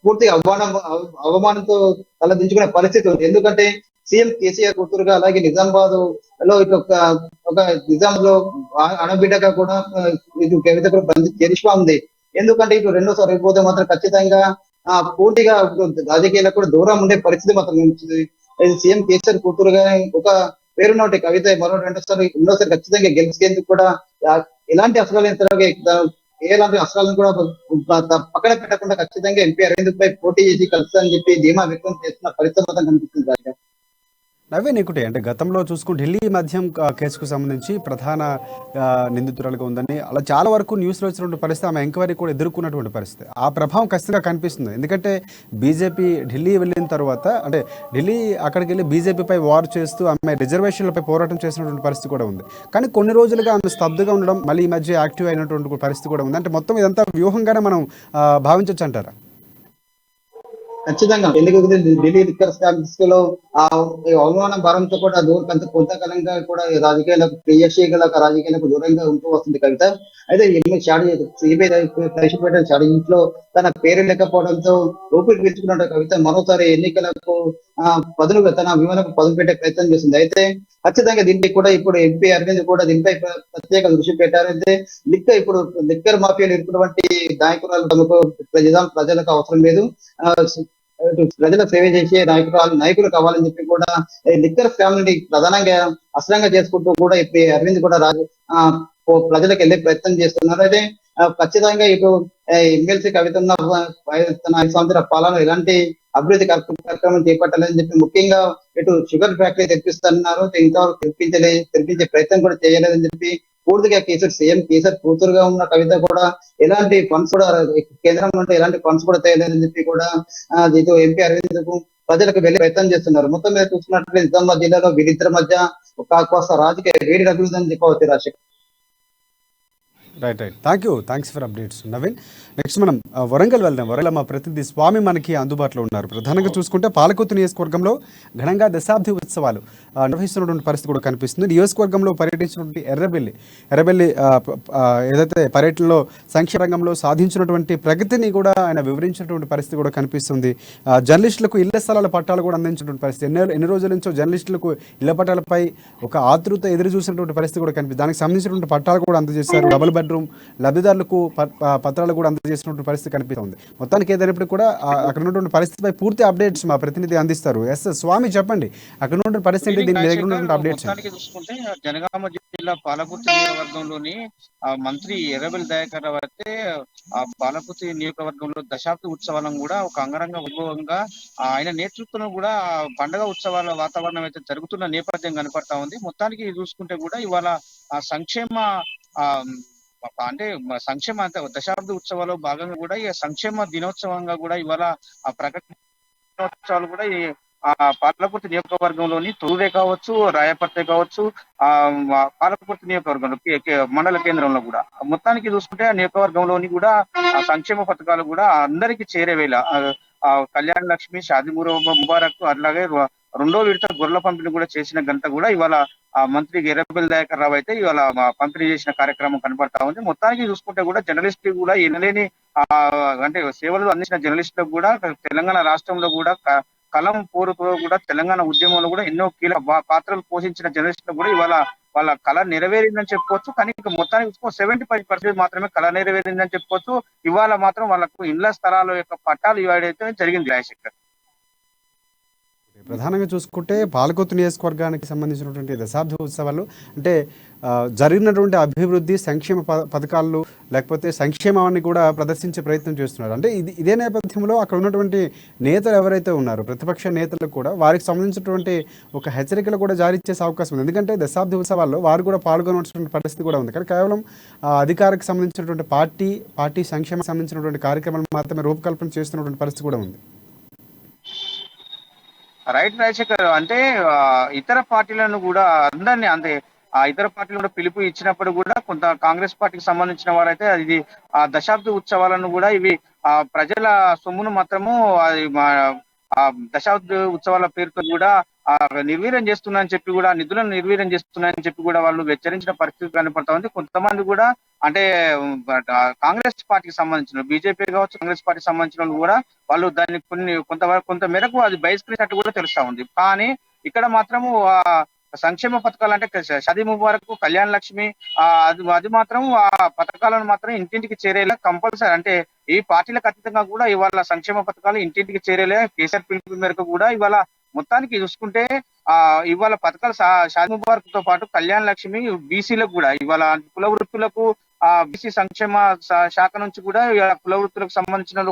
పూర్తిగా అవమానంతో తలదించుకునే పరిస్థితి ఉంది. ఎందుకంటే సీఎం కేసీఆర్ కూతురుగా, అలాగే నిజామాబాద్ లో ఇటు ఒక నిజామాబాద్ లో ఆడబిడ్డగా కూడా ఇటు కవిత కూడా చేరిష్మా ఉంది. ఎందుకంటే ఇటు రెండోసారి అయిపోతే మాత్రం ఖచ్చితంగా పూర్తిగా రాజకీయాలకు కూడా దూరం ఉండే పరిస్థితి మాత్రం సీఎం కేసీఆర్ కూతురుగా ఒక పేరున్నటి కవిత రెండోసారి ఖచ్చితంగా గెలిచేందుకు కూడా ఎలాంటి ఎలాంటి అస్త్రాలను కూడా పక్కన పెట్టకుండా ఖచ్చితంగా ఎంపీ అరవింద్ పై పోటీ చేసి కలుస్తారని చెప్పి ధీమా వ్యక్తం చేస్తున్న పరిస్థితి మాత్రం కనిపిస్తుంది. నవీన్, ఇంకోటి అంటే గతంలో చూసుకుంటే ఢిల్లీ మద్యం కేసుకు సంబంధించి ప్రధాన నిందితురాలుగా ఉందని అలా చాలా వరకు న్యూస్లో వచ్చినటువంటి పరిస్థితి, ఆమె ఎంక్వైరీ కూడా ఎదుర్కొన్నటువంటి పరిస్థితి. ఆ ప్రభావం ఖచ్చితంగా కనిపిస్తుంది. ఎందుకంటే బీజేపీ ఢిల్లీ వెళ్ళిన తర్వాత, అంటే ఢిల్లీ అక్కడికి వెళ్ళి బీజేపీపై వార్ చేస్తూ ఆమె రిజర్వేషన్లపై పోరాటం చేసినటువంటి పరిస్థితి కూడా ఉంది. కానీ కొన్ని రోజులుగా ఆమె స్తబ్దుగా ఉండడం, మళ్ళీ ఈ మధ్య యాక్టివ్ అయినటువంటి పరిస్థితి కూడా ఉంది. అంటే మొత్తం ఇదంతా వ్యూహంగానే మనం భావించవచ్చు అంటారా? ఖచ్చితంగా. ఎందుకంటే ఢిల్లీ లిక్కర్ స్కామ్లో ఆ అవమాన భారంతో కూడా కొంతకాలంగా కూడా రాజకీయాలకు క్రియాశీలకు రాజకీయాలకు దూరంగా ఉంటూ వస్తుంది కవిత. అయితే సిబిఐ ప్రవేశపెట్టిన ఛార్జ్షీట్ లో తన పేరు లేకపోవడంతో ఊపిరి పీల్చుకున్న కవిత మరోసారి ఎన్నికలకు తన వివరణకు పదును పెట్టే ప్రయత్నం చేస్తుంది. అయితే ఖచ్చితంగా దీనికి కూడా ఇప్పుడు ఎంపీ అరవింద్ కూడా దీనిపై ప్రత్యేక దృష్టి పెట్టారు. అయితే లిక్కర్ మాఫియాలు ఇరుకున్నటువంటి నాయకురాలు తమకు ప్రజలకు అవసరం లేదు, ప్రజల సేవ చేసే నాయకులు కావాలని చెప్పి కూడా లిక్కర్ ఫ్యామిలీని ప్రధానంగా అస్త్రంగా చేసుకుంటూ కూడా ఇప్పుడు అరవింద్ కూడా ప్రజలకు వెళ్ళే ప్రయత్నం చేస్తున్నారు. అయితే ఖచ్చితంగా ఇటు ఎమ్మెల్సీ కవిత తన 5 సంవత్సరాల పాలన ఎలాంటి అభివృద్ధి కార్యక్రమం చేపట్టాలని చెప్పి ముఖ్యంగా ఇటు షుగర్ ఫ్యాక్టరీ తెప్పిస్తున్నారు, ఇంకా తెప్పించే ప్రయత్నం కూడా చేయలేదని చెప్పి పూర్తిగా సీఎం కేసీఆర్ కూతురుగా ఉన్న కవిత కూడా ఎలాంటి ఫండ్స్ కూడా కేంద్రం నుండి ఎలాంటి ఫండ్స్ కూడా తేయలేదని చెప్పి కూడా ఇటు ఎంపీ అరవింద్ కు ప్రజలకు వెళ్ళి ప్రయత్నం చేస్తున్నారు. మొత్తం మీద చూసుకున్నట్లయితే నిజామాబాద్ జిల్లాలో వీరిద్దరి మధ్య కాస్త రాజకీయ వేడి రగులుదని చెప్పవచ్చు. Rajasekhar, right. Thanks for updates Naveen. Next మనం వరంగల్ వెళ్దాం. వరంగల్ మా ప్రతినిధి స్వామి మనకి అందుబాటులో ఉన్నారు. ప్రధానంగా చూసుకుంటే పాలకుర్తి నియోజకవర్గంలో ఘనంగా దశాబ్ది ఉత్సవాలు నిర్వహిస్తున్నటువంటి పరిస్థితి కూడా కనిపిస్తుంది. నియోజకవర్గంలో పర్యటించినటువంటి ఎర్రబెల్లి ఏదైతే పర్యటనలో సంక్షేమ రంగంలో సాధించినటువంటి ప్రగతిని కూడా ఆయన వివరించినటువంటి పరిస్థితి కూడా కనిపిస్తుంది. జర్నలిస్టులకు ఇళ్ల స్థలాల పట్టాలు కూడా అందించినటువంటి పరిస్థితి. ఎన్ని రోజుల నుంచో జర్నలిస్టులకు ఇళ్ల పట్టాలపై ఒక ఆతృత ఎదురు చూసినటువంటి పరిస్థితి కూడా కనిపిస్తుంది. దానికి సంబంధించినటువంటి పట్టాలు కూడా అందజేశారు. డబుల్ బెడ్రూమ్ లబ్ధిదారులకు పత్రాలు కూడా అందజేసినటువంటి పరిస్థితి కనిపిస్తుంది. మొత్తానికి ఏదైనప్పటికీ కూడా అక్కడ ఉన్నటువంటి పరిస్థితిపై పూర్తి అప్డేట్స్ మా ప్రతినిధి అందిస్తారు. ఎస్ స్వామి, చెప్పండి అక్కడ ఉన్నటువంటి పరిస్థితి, దీని దగ్గర ఉన్నటువంటి అప్డేట్స్. చూసుకుంటే జనగామ జిల్లా పాలకుర్తి నియోజకవర్గంలోని మంత్రి ఎర్రబెల్లి దయాకర్ రావు అయితే ఆ పాలకుర్తి నియోజకవర్గంలో దశాబ్ది ఉత్సవాలను కూడా ఒక అంగరంగ వైభవంగా ఆయన నేతృత్వంలో కూడా పండుగ ఉత్సవాల వాతావరణం అయితే జరుగుతున్న నేపథ్యం కనపడతా ఉంది. మొత్తానికి చూసుకుంటే కూడా ఇవాళ ఆ సంక్షేమ దశాబ్ది ఉత్సవాల్లో భాగంగా కూడా ఈ సంక్షేమ దినోత్సవంగా కూడా ఇవాళ ఆ ప్రకటన దినోత్సవాలు కూడా ఆ పాలకుర్తి నియోజకవర్గంలోని తొర్రూరే కావచ్చు, రాయపర్తి కావచ్చు, పాలకుర్తి నియోజకవర్గంలో మండల కేంద్రంలో కూడా మొత్తానికి చూసుకుంటే ఆ నియోజకవర్గంలోని కూడా ఆ సంక్షేమ పథకాలు కూడా అందరికి చేరేవేళ కళ్యాణ లక్ష్మి, షాదీ ముబారక్, అట్లాగే 2వ విడత గొర్రెల పంపిణీ కూడా చేసిన ఘనత కూడా ఇవాళ ఆ మంత్రి ఎర్రబెల్లి దయాకర్ రావు అయితే ఇవాళ పంపిణీ చేసిన కార్యక్రమం కనబడతా ఉంది. మొత్తానికి చూసుకుంటే కూడా జర్నలిస్ట్ కూడా ఎనలేని అంటే సేవలు అందించిన జర్నలిస్టులకు కూడా తెలంగాణ రాష్ట్రంలో కూడా కలం పోరుతో కూడా తెలంగాణ ఉద్యమంలో కూడా ఎన్నో కీలక పాత్రలు పోషించిన జర్నలిస్టులు కూడా ఇవాళ వాళ్ళ కళ నెరవేరిందని చెప్పుకోవచ్చు. కానీ ఇంకా మొత్తానికి 75% మాత్రమే కళ నెరవేరిందని చెప్పుకోవచ్చు. ఇవాళ మాత్రం వాళ్ళకు ఇళ్ల స్థలాల యొక్క పట్టాలు ఇవ్వడైతే జరిగింది రాజశేఖర్. ప్రధానంగా చూసుకుంటే పాలకొత్తు నియోజకవర్గానికి సంబంధించినటువంటి దశాబ్ద ఉత్సవాలు అంటే జరిగినటువంటి అభివృద్ధి సంక్షేమ పథకాలు లేకపోతే సంక్షేమాన్ని కూడా ప్రదర్శించే ప్రయత్నం చేస్తున్నారు. అంటే ఇదే నేపథ్యంలో అక్కడ ఉన్నటువంటి నేతలు ఎవరైతే ఉన్నారో ప్రతిపక్ష నేతలు కూడా వారికి సంబంధించినటువంటి ఒక హెచ్చరికలు కూడా జారీ చేసే అవకాశం ఉంది. ఎందుకంటే దశాబ్ద ఉత్సవాల్లో వారు కూడా పాల్గొనవలసినటువంటి పరిస్థితి కూడా ఉంది. కానీ కేవలం అధికారికి సంబంధించినటువంటి పార్టీ సంక్షేమం సంబంధించినటువంటి కార్యక్రమాలు మాత్రమే రూపకల్పన చేస్తున్నటువంటి పరిస్థితి కూడా ఉంది. రైట్ రాజశేఖర్, అంటే ఇతర పార్టీలను కూడా అందరినీ అంటే ఇతర పార్టీలు కూడా పిలుపు ఇచ్చినప్పుడు కూడా కొంత కాంగ్రెస్ పార్టీకి సంబంధించిన వారైతే ఇది దశాబ్ద ఉత్సవాలను కూడా ఇవి ప్రజల సొమ్మును మాత్రము అది దశాబ్ద ఉత్సవాల పేరుతో కూడా నిర్వీర్యం చేస్తున్నాయని చెప్పి కూడా నిధులను నిర్వీర్యం చేస్తున్నాయని చెప్పి కూడా వాళ్ళు హెచ్చరించిన పరిస్థితి కనపడతా ఉంది. కొంతమంది కూడా అంటే కాంగ్రెస్ పార్టీకి సంబంధించిన బీజేపీ కావచ్చు కాంగ్రెస్ పార్టీకి సంబంధించిన వాళ్ళు కూడా వాళ్ళు దాన్ని కొంత మేరకు అది బహిష్కరించినట్టు కూడా తెలుస్తా ఉంది. కానీ ఇక్కడ మాత్రము సంక్షేమ పథకాలు అంటే షాదీ ముబారక్, కళ్యాణ లక్ష్మి అది మాత్రం ఆ పథకాలను మాత్రం ఇంటింటికి చేరేలా కంపల్సరీ అంటే ఈ పార్టీలకు అతీతంగా కూడా ఇవాళ సంక్షేమ పథకాలు ఇంటింటికి చేరేలా కేసీఆర్ పిలుపు మేరకు కూడా ఇవాళ మొత్తానికి చూసుకుంటే ఇవాళ పథకాలు షాదీ ముబారక్ తో పాటు కళ్యాణ లక్ష్మి బీసీలకు కూడా ఇవాళ కుల వృత్తులకు బీసీ సంక్షేమ శాఖ నుంచి కూడా కుల వృత్తులకు సంబంధించిన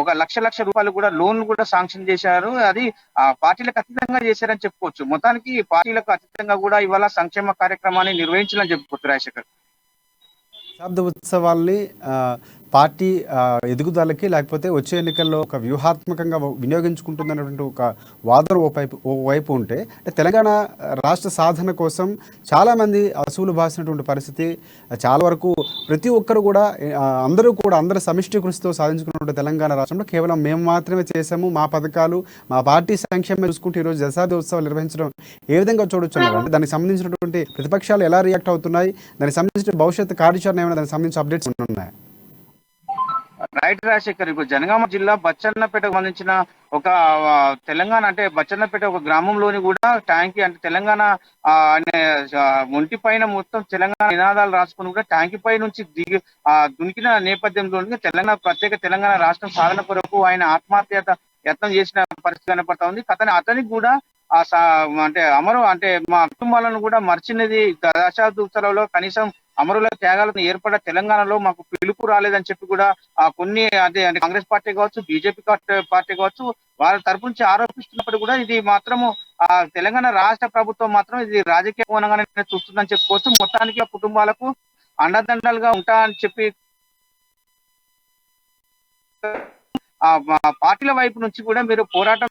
ఒక లక్ష రూపాయలు కూడా లోన్లు కూడా శాంక్షన్ చేశారు. అది పార్టీలకు అతీతంగా చేశారని చెప్పుకోవచ్చు. మొత్తానికి పార్టీలకు అతీతంగా కూడా ఇవాళ సంక్షేమ కార్యక్రమాన్ని నిర్వహించాలని చెప్పుకోవచ్చు రాజశేఖర్. దశాబ్ద ఉత్సవాల్ని పార్టీ ఎదుగుదలకి లేకపోతే వచ్చే ఎన్నికల్లో ఒక వ్యూహాత్మకంగా వినియోగించుకుంటుందనేటువంటి ఒక వాదన ఓవైపు ఉంటే అంటే తెలంగాణ రాష్ట్ర సాధన కోసం చాలామంది అసూలు బాసినటువంటి పరిస్థితి చాలా వరకు ప్రతి ఒక్కరు కూడా అందరూ సమిష్టి కృషితో సాధించుకున్నటువంటి తెలంగాణ రాష్ట్రంలో కేవలం మేము మాత్రమే చేసాము, మా పథకాలు మా పార్టీ సంక్షేమం చూసుకుంటూ ఈరోజు దశాబ్ద ఉత్సవాలు నిర్వహించడం ఏ విధంగా చూడొచ్చు అన్నారు. అంటే దానికి సంబంధించినటువంటి ప్రతిపక్షాలు ఎలా రియాక్ట్ అవుతున్నాయి, దానికి సంబంధించిన భవిష్యత్తు కార్యాచరణ ఏమైనా దానికి సంబంధించిన అప్డేట్స్ ఉన్నాయి? రైట్ రాజశేఖర్, ఇప్పుడు జనగామ జిల్లా బచ్చన్నపేటకు సంబంధించిన ఒక తెలంగాణ అంటే బచ్చన్నపేట ఒక గ్రామంలోని కూడా ట్యాంకీ అంటే తెలంగాణ అనే ఒంటి పైన మొత్తం తెలంగాణ నినాదాలు రాసుకుని కూడా ట్యాంకీ పై నుంచి దునికిన నేపథ్యంలో ప్రత్యేక తెలంగాణ రాష్ట్రం సాధన కొరకు ఆయన ఆత్మహత్య యత్నం చేసిన పరిస్థితి కనపడతా ఉంది. అతనికి కూడా అంటే మా కుటుంబాలను కూడా మర్చినది దశాబ్ద ఉత్సవాలలో కనీసం అమరుల త్యాగాలను ఏర్పడ్డ తెలంగాణలో మాకు పిలుపు రాలేదని చెప్పి కూడా కొన్ని అంటే కాంగ్రెస్ పార్టీ కావచ్చు బీజేపీ పార్టీ కావచ్చు వాళ్ళ తరపు నుంచి ఆరోపిస్తున్నప్పుడు కూడా ఇది మాత్రము తెలంగాణ రాష్ట్ర ప్రభుత్వం మాత్రం ఇది రాజకీయ కోణంగానే చూస్తుందని చెప్పుకోవచ్చు. మొత్తానికి కుటుంబాలకు అండదండలుగా ఉంటా అని చెప్పి పార్టీల వైపు నుంచి కూడా మీరు పోరాటం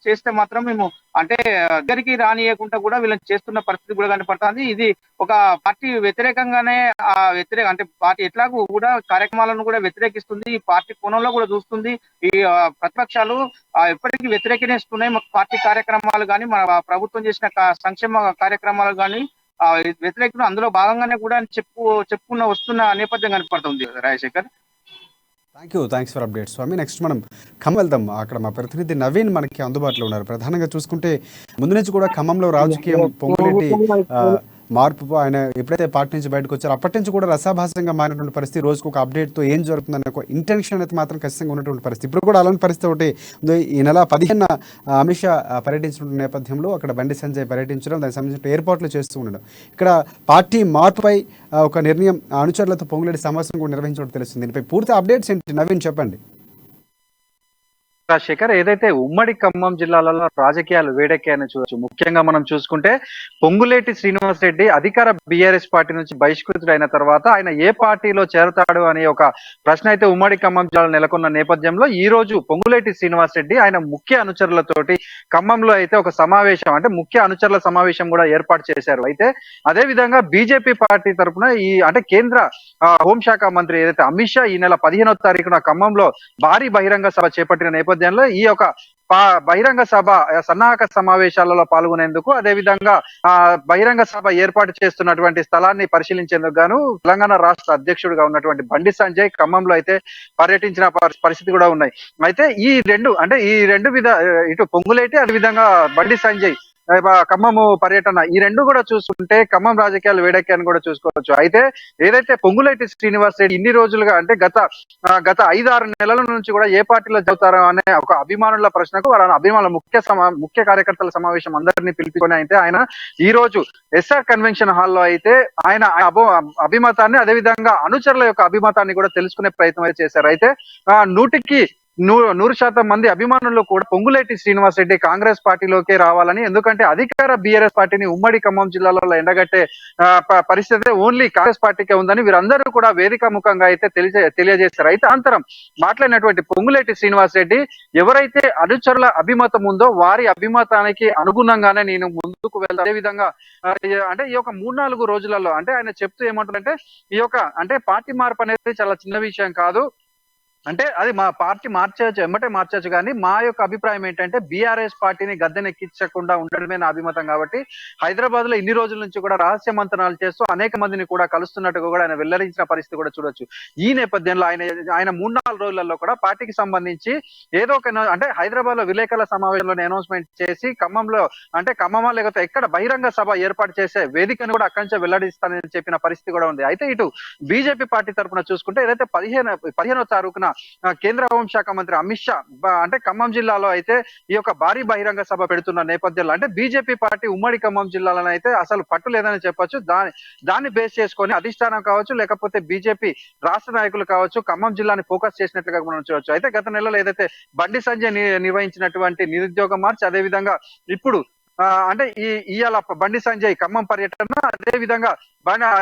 చేస్తే మాత్రం మేము అంటే దగ్గరికి రానియకుండా కూడా వీళ్ళని చేస్తున్న పరిస్థితి కూడా కనపడుతుంది. ఇది ఒక పార్టీ వ్యతిరేకంగానే అంటే పార్టీ ఎట్లాగూ కూడా కార్యక్రమాలను కూడా వ్యతిరేకిస్తుంది, ఈ పార్టీ కోణంలో కూడా చూస్తుంది. ఈ ప్రతిపక్షాలు ఎప్పటికీ వ్యతిరేకిస్తున్నాయి పార్టీ కార్యక్రమాలు కానీ మన ప్రభుత్వం చేసిన సంక్షేమ కార్యక్రమాలు కానీ వ్యతిరేకం అందులో భాగంగానే కూడా చెప్పుకున్న వస్తున్న నేపథ్యం కనపడుతుంది Rajasekhar. Thanks for update Swamy. Next మనం ఖమ్మం వెళ్దాం. అక్కడ మా ప్రతినిధి నవీన్ మనకి అందుబాటులో ఉన్నారు. ప్రధానంగా చూసుకుంటే ముందు నుంచి కూడా ఖమ్మంలో రాజకీయం పొంగులేటి మార్పు ఆయన ఎప్పుడైతే పార్టీ నుంచి బయటకు వచ్చారో అప్పటి నుంచి కూడా రసాభాసంగా మారినటువంటి పరిస్థితి, రోజుకు ఒక అప్డేట్తో ఏం జరుగుతుందనే ఒక ఇంటెన్షన్ అయితే మాత్రం ఖచ్చితంగా ఉన్నటువంటి పరిస్థితి. ఇప్పుడు కూడా అలాంటి పరిస్థితి ఒకటి ఈ నెల 15 అమిత్ షా పర్యటించిన నేపథ్యంలో అక్కడ బండి సంజయ్ పర్యటించడం, దానికి సంబంధించిన ఏర్పాట్లు చేస్తూ ఉండడం, ఇక్కడ పార్టీ మార్పుపై ఒక నిర్ణయం అనుచరులతో పొంగులేటి సమావేశం కూడా నిర్వహించడం తెలుస్తుంది. దీనిపై పూర్తి అప్డేట్స్ ఏంటి నవీన్ చెప్పండి. రాజశేఖర్, ఏదైతే ఉమ్మడి ఖమ్మం జిల్లాలలో రాజకీయాలు వేడెక్కాయని చూడొచ్చు. ముఖ్యంగా మనం చూసుకుంటే పొంగులేటి శ్రీనివాస్ రెడ్డి అధికార బీఆర్ఎస్ పార్టీ నుంచి బహిష్కృతుడైన తర్వాత ఆయన ఏ పార్టీలో చేరతాడు అనే ఒక ప్రశ్న అయితే ఉమ్మడి ఖమ్మం జిల్లాలో నెలకొన్న నేపథ్యంలో ఈ రోజు పొంగులేటి శ్రీనివాస్ రెడ్డి ఆయన ముఖ్య అనుచరులతోటి ఖమ్మంలో అయితే ఒక సమావేశం అంటే ముఖ్య అనుచరుల సమావేశం కూడా ఏర్పాటు చేశారు. అయితే అదే విధంగా బీజేపీ పార్టీ తరఫున అంటే కేంద్ర హోంశాఖ మంత్రి ఏదైతే అమిత్ షా ఈ నెల 15వ తారీఖున ఖమ్మంలో భారీ బహిరంగ సభ చేపట్టిన నేపథ్యం నేపథ్యంలో ఈ యొక్క బహిరంగ సభ సన్నాహక సమావేశాలలో పాల్గొనేందుకు, అదే విధంగా బహిరంగ సభ ఏర్పాటు చేస్తున్నటువంటి స్థలాన్ని పరిశీలించేందుకు గాను తెలంగాణ రాష్ట్ర అధ్యక్షుడిగా ఉన్నటువంటి బండి సంజయ్ ఖమ్మంలో అయితే పర్యటించిన పరిస్థితి కూడా ఉన్నాయి. అయితే ఈ రెండు ఇటు పొంగులేటి, అదే విధంగా బండి సంజయ్ ఖమ్మము పర్యటన, ఈ రెండు కూడా చూసుకుంటే ఖమ్మం రాజకీయాలు వేడెక్కాయని కూడా చూసుకోవచ్చు. అయితే ఏదైతే పొంగులేటి శ్రీనివాస్ రెడ్డి ఇన్ని రోజులుగా అంటే గత 5-6 నెలల నుంచి కూడా ఏ పార్టీలో చదువుతారో అనే ఒక అభిమానుల ప్రశ్నకు వాళ్ళ అభిమానుల ముఖ్య కార్యకర్తల సమావేశం అందరినీ పిలిపించుకొని అయితే ఆయన ఈ రోజు ఎస్ఆర్ కన్వెన్షన్ హాల్లో అయితే ఆయన అభిమతాన్ని, అదేవిధంగా అనుచరుల యొక్క అభిమతాన్ని కూడా తెలుసుకునే ప్రయత్నం అయితే చేశారు. అయితే 100% మంది అభిమానులు కూడా పొంగులేటి శ్రీనివాస్ రెడ్డి కాంగ్రెస్ పార్టీలోకి రావాలని, ఎందుకంటే అధికార బీఆర్ఎస్ పార్టీని ఉమ్మడి ఖమ్మం జిల్లాలో ఎండగట్టే పరిస్థితి ఓన్లీ కాంగ్రెస్ పార్టీకే ఉందని వీరందరూ కూడా వేదిక ముఖంగా అయితే తెలియజేశారు. అయితే అనంతరం మాట్లాడినటువంటి పొంగులేటి శ్రీనివాస్ రెడ్డి ఎవరైతే అనుచరుల అభిమతం ఉందో వారి అభిమతానికి అనుగుణంగానే నేను ముందుకు వెళ్తాను. అదే విధంగా అంటే ఈ యొక్క 3-4 రోజులలో అంటే ఆయన చెప్తూ ఏమంటారంటే ఈ యొక్క అంటే పార్టీ మార్పు అనేది చాలా చిన్న విషయం కాదు, అంటే అది మా పార్టీ ఎమ్మటే మార్చచ్చు, కానీ మా యొక్క అభిప్రాయం ఏంటంటే బీఆర్ఎస్ పార్టీని గద్దెనెక్కించకుండా ఉండడమే నా అభిమతం. కాబట్టి హైదరాబాద్ లో ఇన్ని రోజుల నుంచి కూడా రహస్య మంతనాలు చేస్తూ అనేక మందిని కూడా కలుస్తున్నట్టుగా కూడా ఆయన వెల్లడించిన పరిస్థితి కూడా చూడొచ్చు. ఈ నేపథ్యంలో ఆయన 3-4 రోజులలో కూడా పార్టీకి సంబంధించి ఏదో ఒక అంటే హైదరాబాద్ లో విలేకరుల సమావేశంలో అనౌన్స్మెంట్ చేసి ఖమ్మమా లేకపోతే ఎక్కడ బహిరంగ సభ ఏర్పాటు చేసే వేదికను కూడా అక్కడి నుంచే వెల్లడిస్తానని చెప్పిన పరిస్థితి కూడా ఉంది. అయితే ఇటు బీజేపీ పార్టీ తరఫున చూసుకుంటే ఏదైతే 15వ తారీఖున కేంద్ర హోంశాఖ మంత్రి అమిత్ షా అంటే ఖమ్మం జిల్లాలో అయితే ఈ యొక్క భారీ బహిరంగ సభ పెడుతున్న నేపథ్యంలో అంటే బీజేపీ పార్టీ ఉమ్మడి ఖమ్మం జిల్లాలో అయితే అసలు పట్టు లేదని చెప్పొచ్చు. దాన్ని బేస్ చేసుకొని అధిష్టానం కావచ్చు, లేకపోతే బీజేపీ రాష్ట్ర నాయకులు కావచ్చు, ఖమ్మం జిల్లాని ఫోకస్ చేసినట్లుగా మనం చూడొచ్చు. అయితే గత నెలలో ఏదైతే బండి సంజయ్ నిర్వహించినటువంటి నిరుద్యోగ మార్చ్, అదే విధంగా ఇప్పుడు అంటే ఇవాళ బండి సంజయ్ ఖమ్మం పర్యటన, అదే విధంగా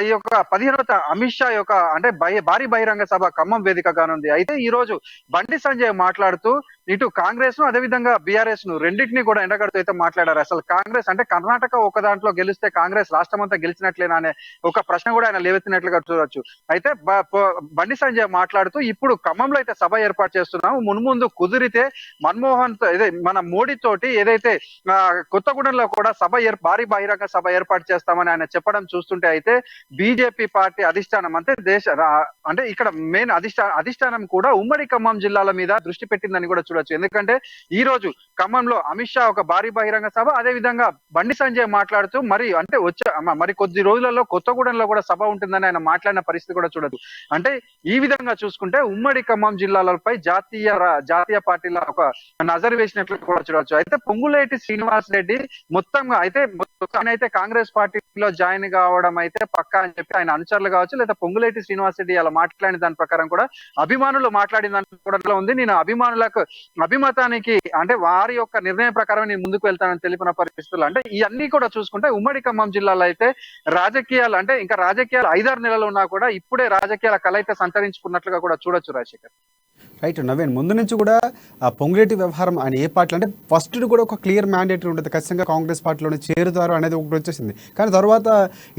ఈ యొక్క 15వ అమిత్ షా యొక్క అంటే భారీ బహిరంగ సభ ఖమ్మం వేదికగానుంది. అయితే ఈ రోజు బండి సంజయ్ మాట్లాడుతూ ఇటు కాంగ్రెస్ ను, అదే విధంగా బీఆర్ఎస్ ను రెండింటినీ కూడా ఎండగడుతూ అయితే మాట్లాడారు. అసలు కాంగ్రెస్ అంటే కర్ణాటక ఒక దాంట్లో గెలిస్తే కాంగ్రెస్ రాష్ట్రం అంతా గెలిచినట్లేనా అనే ఒక ప్రశ్న కూడా ఆయన లేవెత్తినట్లుగా చూడొచ్చు. అయితే బండి సంజయ్ మాట్లాడుతూ ఇప్పుడు ఖమ్మంలో అయితే సభ ఏర్పాటు చేస్తున్నాము, మున్ముందు కుదిరితే మన్మోహన్ మన మోడీ తోటి ఏదైతే కొత్తగూడెంలో కూడా భారీ బహిరంగ సభ ఏర్పాటు చేస్తామని ఆయన చెప్పడం చూస్తుంటే అయితే బీజేపీ పార్టీ అధిష్టానం అంటే ఇక్కడ మెయిన్ అధిష్టానం కూడా ఉమ్మడి ఖమ్మం జిల్లాల మీద దృష్టి పెట్టిందని కూడా చూడొచ్చు. ఎందుకంటే ఈ రోజు ఖమ్మంలో అమిత్ షా ఒక భారీ బహిరంగ సభ, అదే విధంగా బండి సంజయ్ మాట్లాడుతూ మరి కొద్ది రోజులలో కొత్తగూడెంలో కూడా సభ ఉంటుందని ఆయన మాట్లాడిన పరిస్థితి కూడా చూడొచ్చు. అంటే ఈ విధంగా చూసుకుంటే ఉమ్మడి ఖమ్మం జిల్లాలపై జాతీయ పార్టీల ఒక నజరు వేసినట్లు కూడా చూడొచ్చు. అయితే పొంగులేటి శ్రీనివాస్ రెడ్డి మొత్తంగా అయితే కాంగ్రెస్ పార్టీలో జాయిన్ కావడం అయితే పక్కా అని చెప్పి ఆయన అనుచరులు కావచ్చు, లేదా పొంగులేటి శ్రీనివాస్ రెడ్డి అలా మాట్లాడిన దాని ప్రకారం కూడా అభిమానులు మాట్లాడిన దాని కూడా ఉంది. నేను అభిమానులకు అభిమతానికి అంటే వారి యొక్క నిర్ణయం ప్రకారం నేను ముందుకు వెళ్తానని తెలిపిన పరిస్థితులు. అంటే ఇవన్నీ కూడా చూసుకుంటే ఉమ్మడి ఖమ్మం జిల్లాలో అయితే రాజకీయాలు అంటే ఇంకా రాజకీయాలు 5-6 నెలలు ఉన్నా కూడా ఇప్పుడే రాజకీయాల కళ అయితే సంతరించుకున్నట్లుగా కూడా చూడొచ్చు రాజశేఖర్. రైట్ నవీన్, ముందు నుంచి కూడా ఆ పొంగులేటి వ్యవహారం ఆయన ఏ పార్టీ అంటే ఫస్ట్ కూడా ఒక క్లియర్ మ్యాండేటరీ ఉంటుంది, ఖచ్చితంగా కాంగ్రెస్ పార్టీలోనే చేరుతారు అనేది ఒకటి వచ్చేసింది. కానీ తర్వాత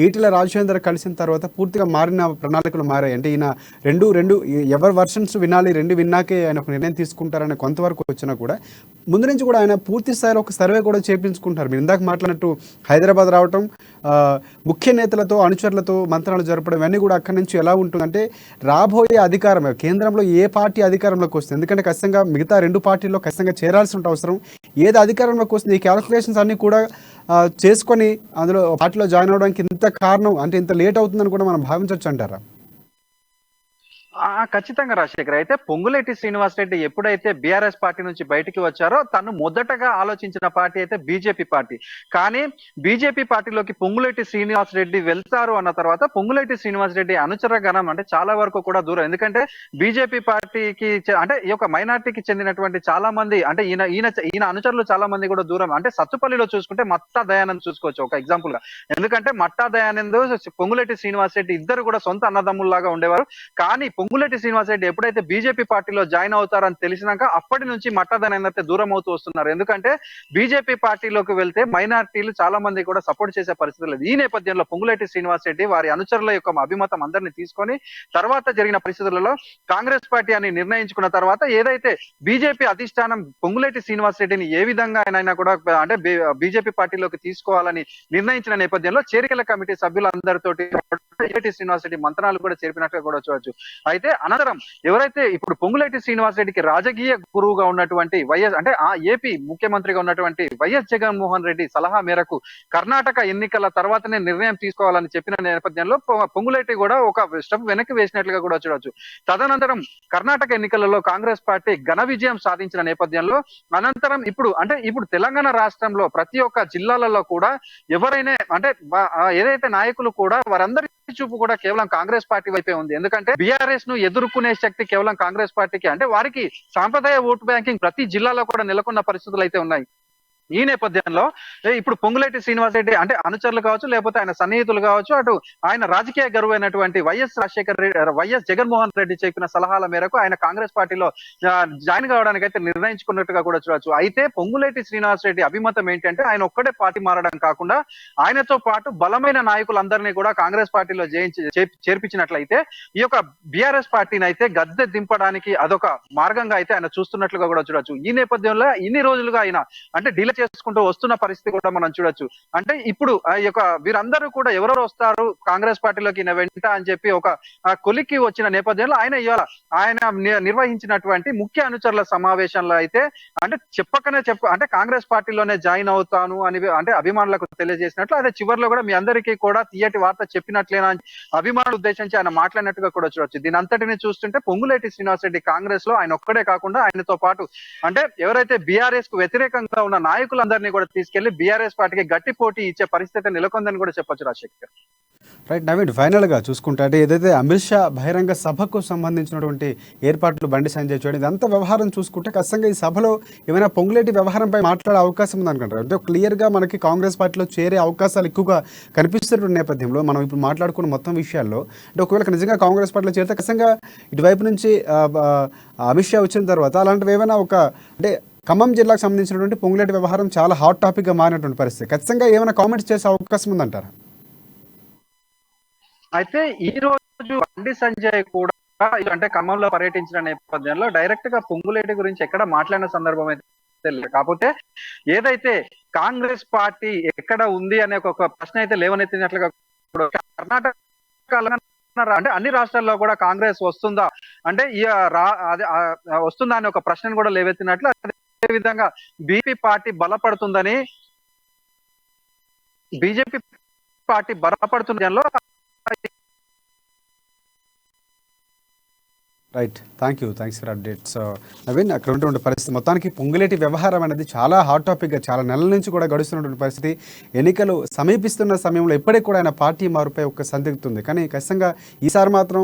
ఈటెల రాజేందర్ కలిసిన తర్వాత పూర్తిగా మారిన ప్రణాళికలు మారాయి. అంటే ఈయన రెండు ఎవరి వర్షన్స్ వినాలి, రెండు విన్నాకే ఆయన ఒక నిర్ణయం తీసుకుంటారని కొంతవరకు వచ్చినా కూడా ముందు నుంచి కూడా ఆయన పూర్తి స్థాయిలో ఒక సర్వే కూడా చేయించుకుంటారు. మీరు ఇందాక మాట్లాడినట్టు హైదరాబాద్ రావటం, ముఖ్య నేతలతో అనుచరులతో మంత్రాలు జరపడం, ఇవన్నీ కూడా అక్కడి నుంచి ఎలా ఉంటుందంటే రాబోయే అధికారం కేంద్రంలో ఏ పార్టీ అధికారంలోకి వస్తుంది, ఎందుకంటే ఖచ్చితంగా మిగతా 2 పార్టీల్లో ఖచ్చితంగా చేరాల్సిన అవసరం, ఏది అధికారంలోకి వస్తుంది ఈ క్యాలిక్యులేషన్స్ అన్ని కూడా చేసుకొని అందులో పార్టీలో జాయిన్ అవడానికి ఇంత కారణం అంటే ఇంత లేట్ అవుతుందని కూడా మనం భావించవచ్చు అంటారా? ఖచ్చితంగా రాజశేఖర్. అయితే పొంగులేటి శ్రీనివాస్ రెడ్డి ఎప్పుడైతే బీఆర్ఎస్ పార్టీ నుంచి బయటికి వచ్చారో తను మొదటగా ఆలోచించిన పార్టీ అయితే బీజేపీ పార్టీ. కానీ బీజేపీ పార్టీలోకి పొంగులేటి శ్రీనివాస్ రెడ్డి వెళ్తారు అన్న తర్వాత పొంగులేటి శ్రీనివాస్ రెడ్డి అనుచర గణం అంటే చాలా వరకు కూడా దూరం. ఎందుకంటే బీజేపీ పార్టీకి అంటే ఈ యొక్క మైనార్టీకి చెందినటువంటి చాలా మంది అంటే ఈయన అనుచరులు చాలా మంది కూడా దూరం. అంటే సత్తుపల్లిలో చూసుకుంటే మట్టా దయానంద్ చూసుకోవచ్చు ఒక ఎగ్జాంపుల్ గా. ఎందుకంటే మట్టా దయానంద్ పొంగులేటి శ్రీనివాస్ రెడ్డి ఇద్దరు కూడా సొంత అన్నదమ్ముల్లాగా ఉండేవారు. కానీ పొంగులేటి శ్రీనివాసరెడ్డి ఎప్పుడైతే బీజేపీ పార్టీలో జాయిన్ అవుతారని తెలిసినాక అప్పటి నుంచి మట్టదనైతే దూరం అవుతూ వస్తున్నారు. ఎందుకంటే బీజేపీ పార్టీలోకి వెళ్తే మైనారిటీలు చాలా మంది కూడా సపోర్ట్ చేసే పరిస్థితి లేదు. ఈ నేపథ్యంలో పొంగులేటి శ్రీనివాసరెడ్డి వారి అనుచరుల యొక్క అభిమతం అందరినీ తీసుకొని తర్వాత జరిగిన పరిస్థితులలో కాంగ్రెస్ పార్టీ అని నిర్ణయించుకున్న తర్వాత ఏదైతే బీజేపీ అధిష్టానం పొంగులేటి శ్రీనివాసరెడ్డిని ఏ విధంగా ఆయన కూడా అంటే బీజేపీ పార్టీలోకి తీసుకోవాలని నిర్ణయించిన నేపథ్యంలో చేరికల కమిటీ సభ్యులందరితోటి పొంగులేటి శ్రీనివాసరెడ్డి మంత్రాలు కూడా చేరిపినట్టుగా కూడా చూడొచ్చు. అయితే అనంతరం ఎవరైతే ఇప్పుడు పొంగులేటి శ్రీనివాసరెడ్డికి రాజకీయ గురువుగా ఉన్నటువంటి వైఎస్ అంటే ఆ ఏపీ ముఖ్యమంత్రిగా ఉన్నటువంటి వైఎస్ జగన్మోహన్ రెడ్డి సలహా మేరకు కర్ణాటక ఎన్నికల తర్వాతనే నిర్ణయం తీసుకోవాలని చెప్పిన నేపథ్యంలో పొంగులేటి కూడా ఒక స్టెప్ వెనక్కి వేసినట్లుగా కూడా చూడొచ్చు. తదనంతరం కర్ణాటక ఎన్నికలలో కాంగ్రెస్ పార్టీ ఘన విజయం సాధించిన నేపథ్యంలో అనంతరం ఇప్పుడు తెలంగాణ రాష్ట్రంలో ప్రతి ఒక్క జిల్లాలలో కూడా ఎవరైనా అంటే ఏదైతే నాయకులు కూడా వారందరి చూపు కూడా కేవలం కాంగ్రెస్ పార్టీ వైపే ఉంది. ఎందుకంటే బీఆర్ఎస్ ను ఎదుర్కొనే శక్తి కేవలం కాంగ్రెస్ పార్టీకి, అంటే వారికి సాంప్రదాయ ఓటు బ్యాంకింగ్ ప్రతి జిల్లాలో కూడా నెలకొన్న పరిస్థితులు అయితే ఉన్నాయి. ఈ నేపథ్యంలో ఇప్పుడు పొంగులేటి శ్రీనివాసరెడ్డి అంటే అనుచరులు కావచ్చు, లేకపోతే ఆయన సన్నిహితులు కావచ్చు, అటు ఆయన రాజకీయ గరువు అయినటువంటి వైఎస్ జగన్మోహన్ రెడ్డి చెప్పిన సలహాల మేరకు ఆయన కాంగ్రెస్ పార్టీలో జాయిన్ కావడానికి అయితే నిర్ణయించుకున్నట్టుగా కూడా చూడొచ్చు. అయితే పొంగులేటి శ్రీనివాసరెడ్డి అభిమతం ఏంటంటే ఆయన ఒక్కడే పార్టీ మారడం కాకుండా ఆయనతో పాటు బలమైన నాయకులందరినీ కూడా కాంగ్రెస్ పార్టీలో చేర్పించినట్లయితే ఈ యొక్క బీఆర్ఎస్ పార్టీని అయితే గద్దె దింపడానికి అదొక మార్గంగా అయితే ఆయన చూస్తున్నట్లుగా కూడా చూడొచ్చు. ఈ నేపథ్యంలో ఇన్ని రోజులుగా ఆయన అంటే డీల్ చేసుకుంటూ వస్తున్న పరిస్థితి కూడా మనం చూడొచ్చు. అంటే ఇప్పుడు ఆ యొక్క వీరందరూ కూడా ఎవరెవరు వస్తారు కాంగ్రెస్ పార్టీలోకి వెంట అని చెప్పి ఒక కొలిక్కి వచ్చిన నేపథ్యంలో ఆయన నిర్వహించినటువంటి ముఖ్య అనుచరుల సమావేశంలో అయితే అంటే అంటే కాంగ్రెస్ పార్టీలోనే జాయిన్ అవుతాను అని అంటే అభిమానులకు తెలియజేసినట్లు, అదే చివరిలో కూడా మీ అందరికీ కూడా తీయటి వార్త చెప్పినట్లేనా అభిమానుల ఉద్దేశించి ఆయన మాట్లాడినట్టుగా కూడా చూడొచ్చు. దీని అంతటిని చూస్తుంటే పొంగులేటి శ్రీనివాసరెడ్డి కాంగ్రెస్ లో ఆయన ఒక్కడే కాకుండా ఆయనతో పాటు అంటే ఎవరైతే బీఆర్ఎస్ కు వ్యతిరేకంగా ఉన్న నాయకులందరినీ కూడా తీసుకెళ్లి బీఆర్ఎస్ పార్టీకి గట్టి పోటీ ఇచ్చే పరిస్థితి నెలకొందని కూడా చెప్పొచ్చు రాజశేఖర్. రైట్ నవీన్, ఫైనల్గా చూసుకుంటే అంటే ఏదైతే అమిత్ షా బహిరంగ సభకు సంబంధించినటువంటి ఏర్పాట్లు బండి సంజయ్ చేయడం ఇదంతా వ్యవహారం చూసుకుంటే ఖచ్చితంగా ఈ సభలో ఏమైనా పొంగులేటి వ్యవహారంపై మాట్లాడే అవకాశం ఉందనుకుంటారు. అంటే క్లియర్గా మనకి కాంగ్రెస్ పార్టీలో చేరే అవకాశాలు ఎక్కువగా కనిపిస్తున్న నేపథ్యంలో మనం ఇప్పుడు మాట్లాడుకున్న మొత్తం విషయాల్లో అంటే ఒకవేళ నిజంగా కాంగ్రెస్ పార్టీలో చేరితే ఖచ్చితంగా ఇటువైపు నుంచి అమిత్ షా వచ్చిన తర్వాత అలాంటివి ఏమైనా అంటే ఖమ్మం జిల్లాకు సంబంధించినటువంటి పొంగులేటి వ్యవహారం చాలా హాట్ టాపిక్గా మారినటువంటి పరిస్థితి, ఖచ్చితంగా ఏమైనా కామెంట్స్ చేసే అవకాశం ఉందంటారా? అయితే ఈ రోజు బండి సంజయ్ కూడా అంటే ఖమ్మంలో పర్యటించిన నేపథ్యంలో డైరెక్ట్ గా పొంగులేటి గురించి ఎక్కడ మాట్లాడిన సందర్భం అయితే లేదు. కాకపోతే ఏదైతే కాంగ్రెస్ పార్టీ ఎక్కడ ఉంది అనే ఒక ప్రశ్న అయితే లేవనెత్తినట్లుగా కర్ణాటక అంటే అన్ని రాష్ట్రాల్లో కూడా కాంగ్రెస్ వస్తుందా అంటే వస్తుందా అనే ఒక ప్రశ్నను కూడా లేవెత్తినట్లు, అదే విధంగా బీజేపీ పార్టీ బలపడుతుందని right, thanks for updates Naveen. అక్కడ ఉన్నటువంటి పరిస్థితి మొత్తానికి పొంగులేటి వ్యవహారం అనేది చాలా హాట్ టాపిక్గా చాలా నెలల నుంచి కూడా గడుస్తున్నటువంటి పరిస్థితి. ఎన్నికలు సమీపిస్తున్న సమయంలో ఇప్పటికి కూడా ఆయన పార్టీ మారుపై ఒక సందిగ్ధత ఉంది. కానీ ఖచ్చితంగా ఈసారి మాత్రం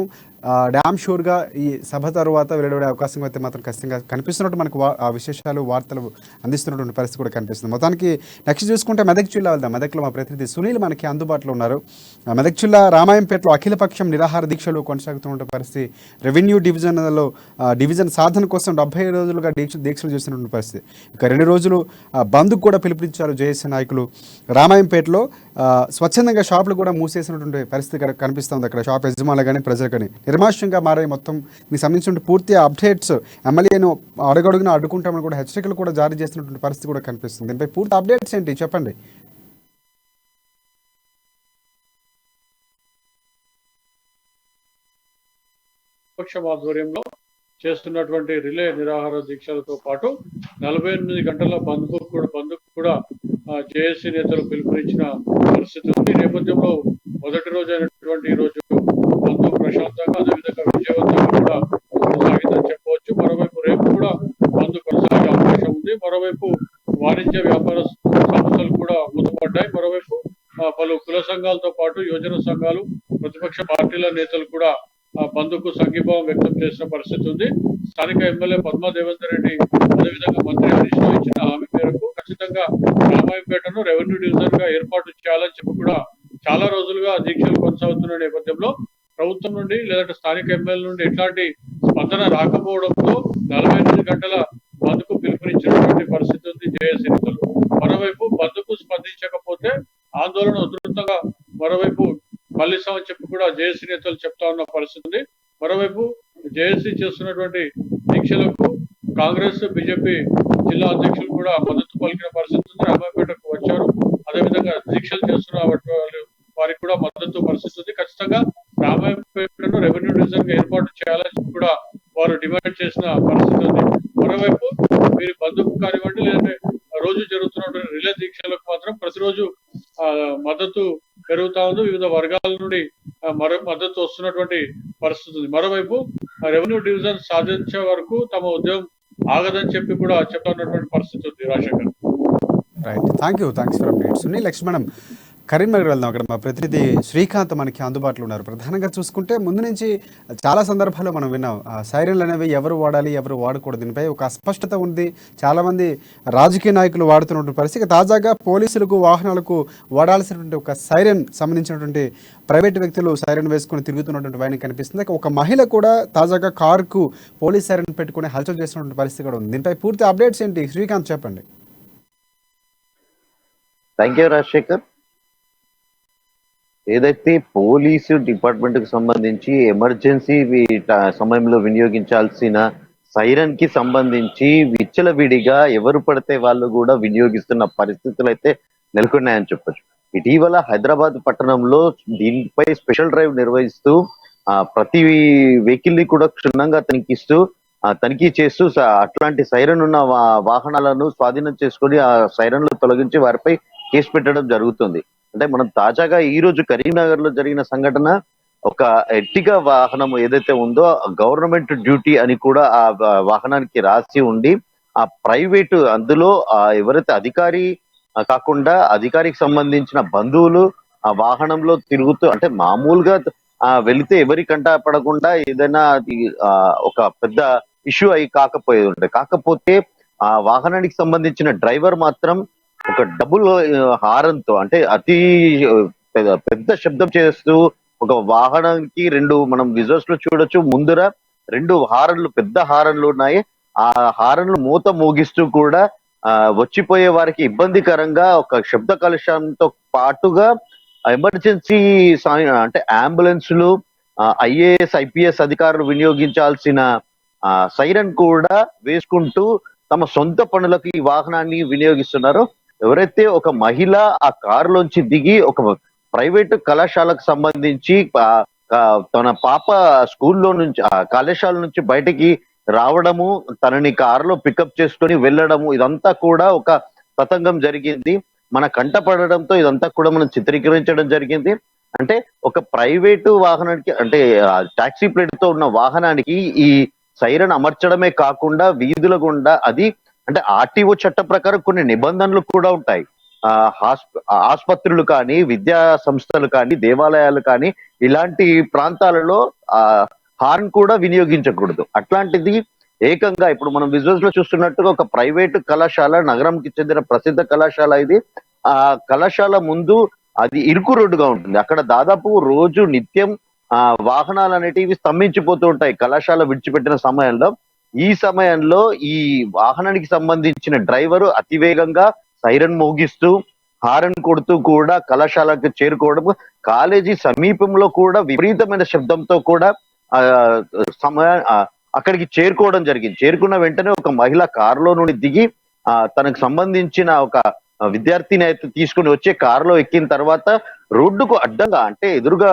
డ్యామ్ షూర్గా ఈ సభ తరువాత వెలువడే అవకాశం అయితే మాత్రం ఖచ్చితంగా కనిపిస్తున్నట్టు మనకు ఆ విశేషాలు వార్తలు అందిస్తున్నటువంటి పరిస్థితి కూడా కనిపిస్తుంది. మొత్తానికి నెక్స్ట్ చూసుకుంటే మెదక్ జిల్లా వెళ్దాం. మెదక్లో మా ప్రతినిధి సునీల్ మనకి అందుబాటులో ఉన్నారు. మెదక్ జిల్లా రామాయంపేటలో అఖిలపక్షం నిరాహార దీక్షలు కొనసాగుతున్న పరిస్థితి. రెవెన్యూ డివిజన్ సాధన కోసం 70 రోజులుగా దీక్షలు చేస్తున్నటువంటి పరిస్థితి. ఇక 2 రోజులు బంద్కు కూడా పిలుపునిచ్చారు జేఏసీ నాయకులు. రామాయంపేటలో స్వచ్ఛందంగా షాపులు కూడా మూసేసినటువంటి పరిస్థితి కనిపిస్తుంది. అక్కడ షాప్ యజమానులు కానీ ప్రజలు కానీ నిర్మానుష్యంగా మారే మొత్తం దీనికి సంబంధించిన పూర్తి అప్డేట్స్ ఎమ్మెల్యేను అడుగడుగున అడ్డుకుంటామని కూడా హెచ్చరికలు కూడా జారీ చేస్తున్నటువంటి పరిస్థితి కూడా కనిపిస్తుంది. దీనిపై పూర్తి అప్డేట్స్ ఏంటి చెప్పండి? పక్షం ఆధ్వర్యంలో చేస్తున్నటువంటి రిలే నిరాహార దీక్షలతో పాటు 48 గంటల బంద్కు కూడా జేఏసీ నేతలు పిలుపునిచ్చిన పరిస్థితి ఉంది. ఈ నేపథ్యంలో మొదటి రోజు అయినటువంటి ఈ రోజు బంద్ ప్రశాంతంగా అదేవిధంగా విజయవంతంగా కూడా కొనసాగిందని చెప్పవచ్చు. మరోవైపు రేపు కూడా బంద్ కొనసాగే అవకాశం ఉంది. మరోవైపు వాణిజ్య వ్యాపార సంస్థలు కూడా మూతపడ్డాయి. మరోవైపు పలు కుల సంఘాలతో పాటు యువజన సంఘాలు, ప్రతిపక్ష పార్టీల నేతలు కూడా బంద్కు సంఘీభావం వ్యక్తం చేసిన పరిస్థితి ఉంది. స్థానిక ఎమ్మెల్యే పద్మా దేవేందర్ రెడ్డి అదేవిధంగా మంత్రి హరీష్ రావు ఇచ్చిన హామీ మేరకు ఖచ్చితంగా రామాయంపేటను రెవెన్యూ డివిజన్ గా ఏర్పాటు చేయాలని చెప్పి కూడా చాలా రోజులుగా దీక్షలు కొనసాగుతున్న నేపథ్యంలో ప్రభుత్వం నుండి లేదంటే స్థానిక ఎమ్మెల్యే నుండి ఎట్లాంటి స్పందన రాకపోవడంతో 48 గంటల బంద్కు పిలుపునిచ్చినటువంటి పరిస్థితి ఉంది జేఏసీ నేతలు. మరోవైపు బంద్కు స్పందించకపోతే ఆందోళన ఉధృతంగా మరోవైపు మళ్ళిస్తామని చెప్పి కూడా జేఏసీ నేతలు చెప్తా ఉన్న పరిస్థితి ఉంది. మరోవైపు జేఏసీ చేస్తున్నటువంటి దీక్షలకు కాంగ్రెస్ బీజేపీ జిల్లా అధ్యక్షులు కూడా మద్దతు పలికిన పరిస్థితి ఉంది. రామాయపేటకు వచ్చారు. అదేవిధంగా దీక్షలు చేస్తున్న వారికి కూడా మద్దతు పరిస్థితి ఉంది. ఖచ్చితంగా రామాయపేటను రెవెన్యూ డివిజన్ గా ఏర్పాటు చేయాలని కూడా వారు డిమాండ్ చేసిన పరిస్థితి ఉంది. మరోవైపు మీరు బంధుకు కానివ్వండి లేదంటే రోజు జరుగుతున్నటువంటి రిలే దీక్షలకు మాత్రం ప్రతిరోజు మద్దతు పెరుగుతా ఉంది. వివిధ వర్గాల నుండి మద్దతు వస్తున్నటువంటి పరిస్థితి ఉంది. మరోవైపు రెవెన్యూ డివిజన్ సాధించే వరకు తమ ఉద్యమం ఆగదని చెప్పి కూడా చెప్తున్నటువంటి పరిస్థితి ఉంది. Rajasekhar, right, thanks for update. Sunil, next మనం కరీంనగర్ వెళ్దాం. అక్కడ మా ప్రతినిధి శ్రీకాంత్ మనకి అందుబాటులో ఉన్నారు. ప్రధానంగా చూసుకుంటే ముందు నుంచి చాలా సందర్భాల్లో మనం విన్నాం సైరన్లు అనేవి ఎవరు వాడాలి ఎవరు వాడకూడదు దీనిపై ఒక అస్పష్టత ఉంది. చాలామంది రాజకీయ నాయకులు వాడుతున్నటువంటి పరిస్థితి. తాజాగా పోలీసులకు వాహనాలకు వాడాల్సినటువంటి ఒక సైరన్ సంబంధించినటువంటి ప్రైవేట్ వ్యక్తులు సైరన్ వేసుకుని తిరుగుతున్నటువంటి వైన కనిపిస్తుంది. ఒక మహిళ కూడా తాజాగా కారుకు పోలీస్ సైరన్ పెట్టుకుని హల్చల్ చేస్తున్నటువంటి పరిస్థితి కూడా ఉంది. దీనిపై పూర్తి అప్డేట్స్ ఏంటి శ్రీకాంత్ చెప్పండి. Thank you Rajasekhar. ఏదైతే పోలీసు డిపార్ట్మెంట్ కు సంబంధించి ఎమర్జెన్సీ సమయంలో వినియోగించాల్సిన సైరన్ కి సంబంధించి విచ్చలవిడిగా ఎవరు పడితే వాళ్ళు కూడా వినియోగిస్తున్న పరిస్థితులు అయితే నెలకొన్నాయని చెప్పొచ్చు. ఇటీవల హైదరాబాద్ పట్టణంలో దీనిపై స్పెషల్ డ్రైవ్ నిర్వహిస్తూ ప్రతి వెహికల్ ని కూడా క్షుణ్ణంగా తనిఖీ చేస్తూ అట్లాంటి సైరన్ ఉన్న వాహనాలను స్వాధీనం చేసుకొని ఆ సైరన్లు తొలగించి వారిపై కేసు పెట్టడం జరుగుతుంది. అంటే మనం తాజాగా ఈ రోజు కరీంనగర్ లో జరిగిన సంఘటన ఒక ఎర్టిగా వాహనం ఏదైతే ఉందో గవర్నమెంట్ డ్యూటీ అని కూడా ఆ వాహనానికి రాసి ఉండి ఆ ప్రైవేటు అందులో ఎవరైతే అధికారి కాకుండా అధికారికి సంబంధించిన బంధువులు ఆ వాహనంలో తిరుగుతూ అంటే మామూలుగా వెళితే ఎవరి కంట పడకుండా ఏదైనా అది ఒక పెద్ద ఇష్యూ అయి కాకపోయేది ఉండే. కాకపోతే ఆ వాహనానికి సంబంధించిన డ్రైవర్ మాత్రం ఒక డబుల్ హారన్తో అంటే అతి పెద్ద శబ్దం చేస్తూ ఒక వాహనానికి మనం విజువల్స్ లో చూడొచ్చు. ముందర 2 హారన్లు పెద్ద హారన్లు ఉన్నాయి. ఆ హారన్లు మూత మోగిస్తూ కూడా వచ్చిపోయే వారికి ఇబ్బందికరంగా ఒక శబ్ద కాలుష్యంతో పాటుగా ఎమర్జెన్సీ అంటే అంబులెన్సులు ఐఏఎస్ ఐపీఎస్ అధికారులు వినియోగించాల్సిన సైరన్ కూడా వేసుకుంటూ తమ సొంత పనులకు ఈ వాహనాన్ని వినియోగిస్తున్నారు. ఎవరైతే ఒక మహిళ ఆ కారులోంచి దిగి ఒక ప్రైవేటు కళాశాలకు సంబంధించి తన పాప స్కూల్లో నుంచి కళాశాల నుంచి బయటికి రావడము, తనని కారులో పికప్ చేసుకొని వెళ్ళడము, ఇదంతా కూడా ఒక తతంగం జరిగింది. మన కంట పడడంతో ఇదంతా కూడా మనం చిత్రీకరించడం జరిగింది. అంటే ఒక ప్రైవేటు వాహనానికి అంటే టాక్సీ ప్లేట్ తో ఉన్న వాహనానికి ఈ సైరన్ అమర్చడమే కాకుండా వీధుల గుండా అది అంటే ఆర్టీఓ చట్ట ప్రకారం కొన్ని నిబంధనలు కూడా ఉంటాయి. ఆసుపత్రులు కానీ విద్యా సంస్థలు కానీ దేవాలయాలు కానీ ఇలాంటి ప్రాంతాలలో హార్న్ కూడా వినియోగించకూడదు. అట్లాంటిది ఏకంగా ఇప్పుడు మనం విజువల్స్ లో చూస్తున్నట్టుగా ఒక ప్రైవేటు కళాశాల, నగరంకి చెందిన ప్రసిద్ధ కళాశాల ఇది. ఆ కళాశాల ముందు అది ఇరుకు రోడ్డుగా ఉంటుంది. అక్కడ దాదాపు రోజు నిత్యం వాహనాలు అనేటివి స్తంభించిపోతూ ఉంటాయి కళాశాల విడిచిపెట్టిన సమయంలో. ఈ సమయంలో ఈ వాహనానికి సంబంధించిన డ్రైవరు అతివేగంగా సైరన్ మోగిస్తూ హారన్ కొడుతూ కూడా కళాశాలకు చేరుకోవడం, కాలేజీ సమీపంలో కూడా విపరీతమైన శబ్దంతో కూడా అక్కడికి చేరుకోవడం జరిగింది. చేరుకున్న వెంటనే ఒక మహిళ కారులో నుండి దిగి తనకు సంబంధించిన ఒక విద్యార్థిని అయితే తీసుకుని వచ్చే కారులో ఎక్కిన తర్వాత రోడ్డుకు అడ్డంగా అంటే ఎదురుగా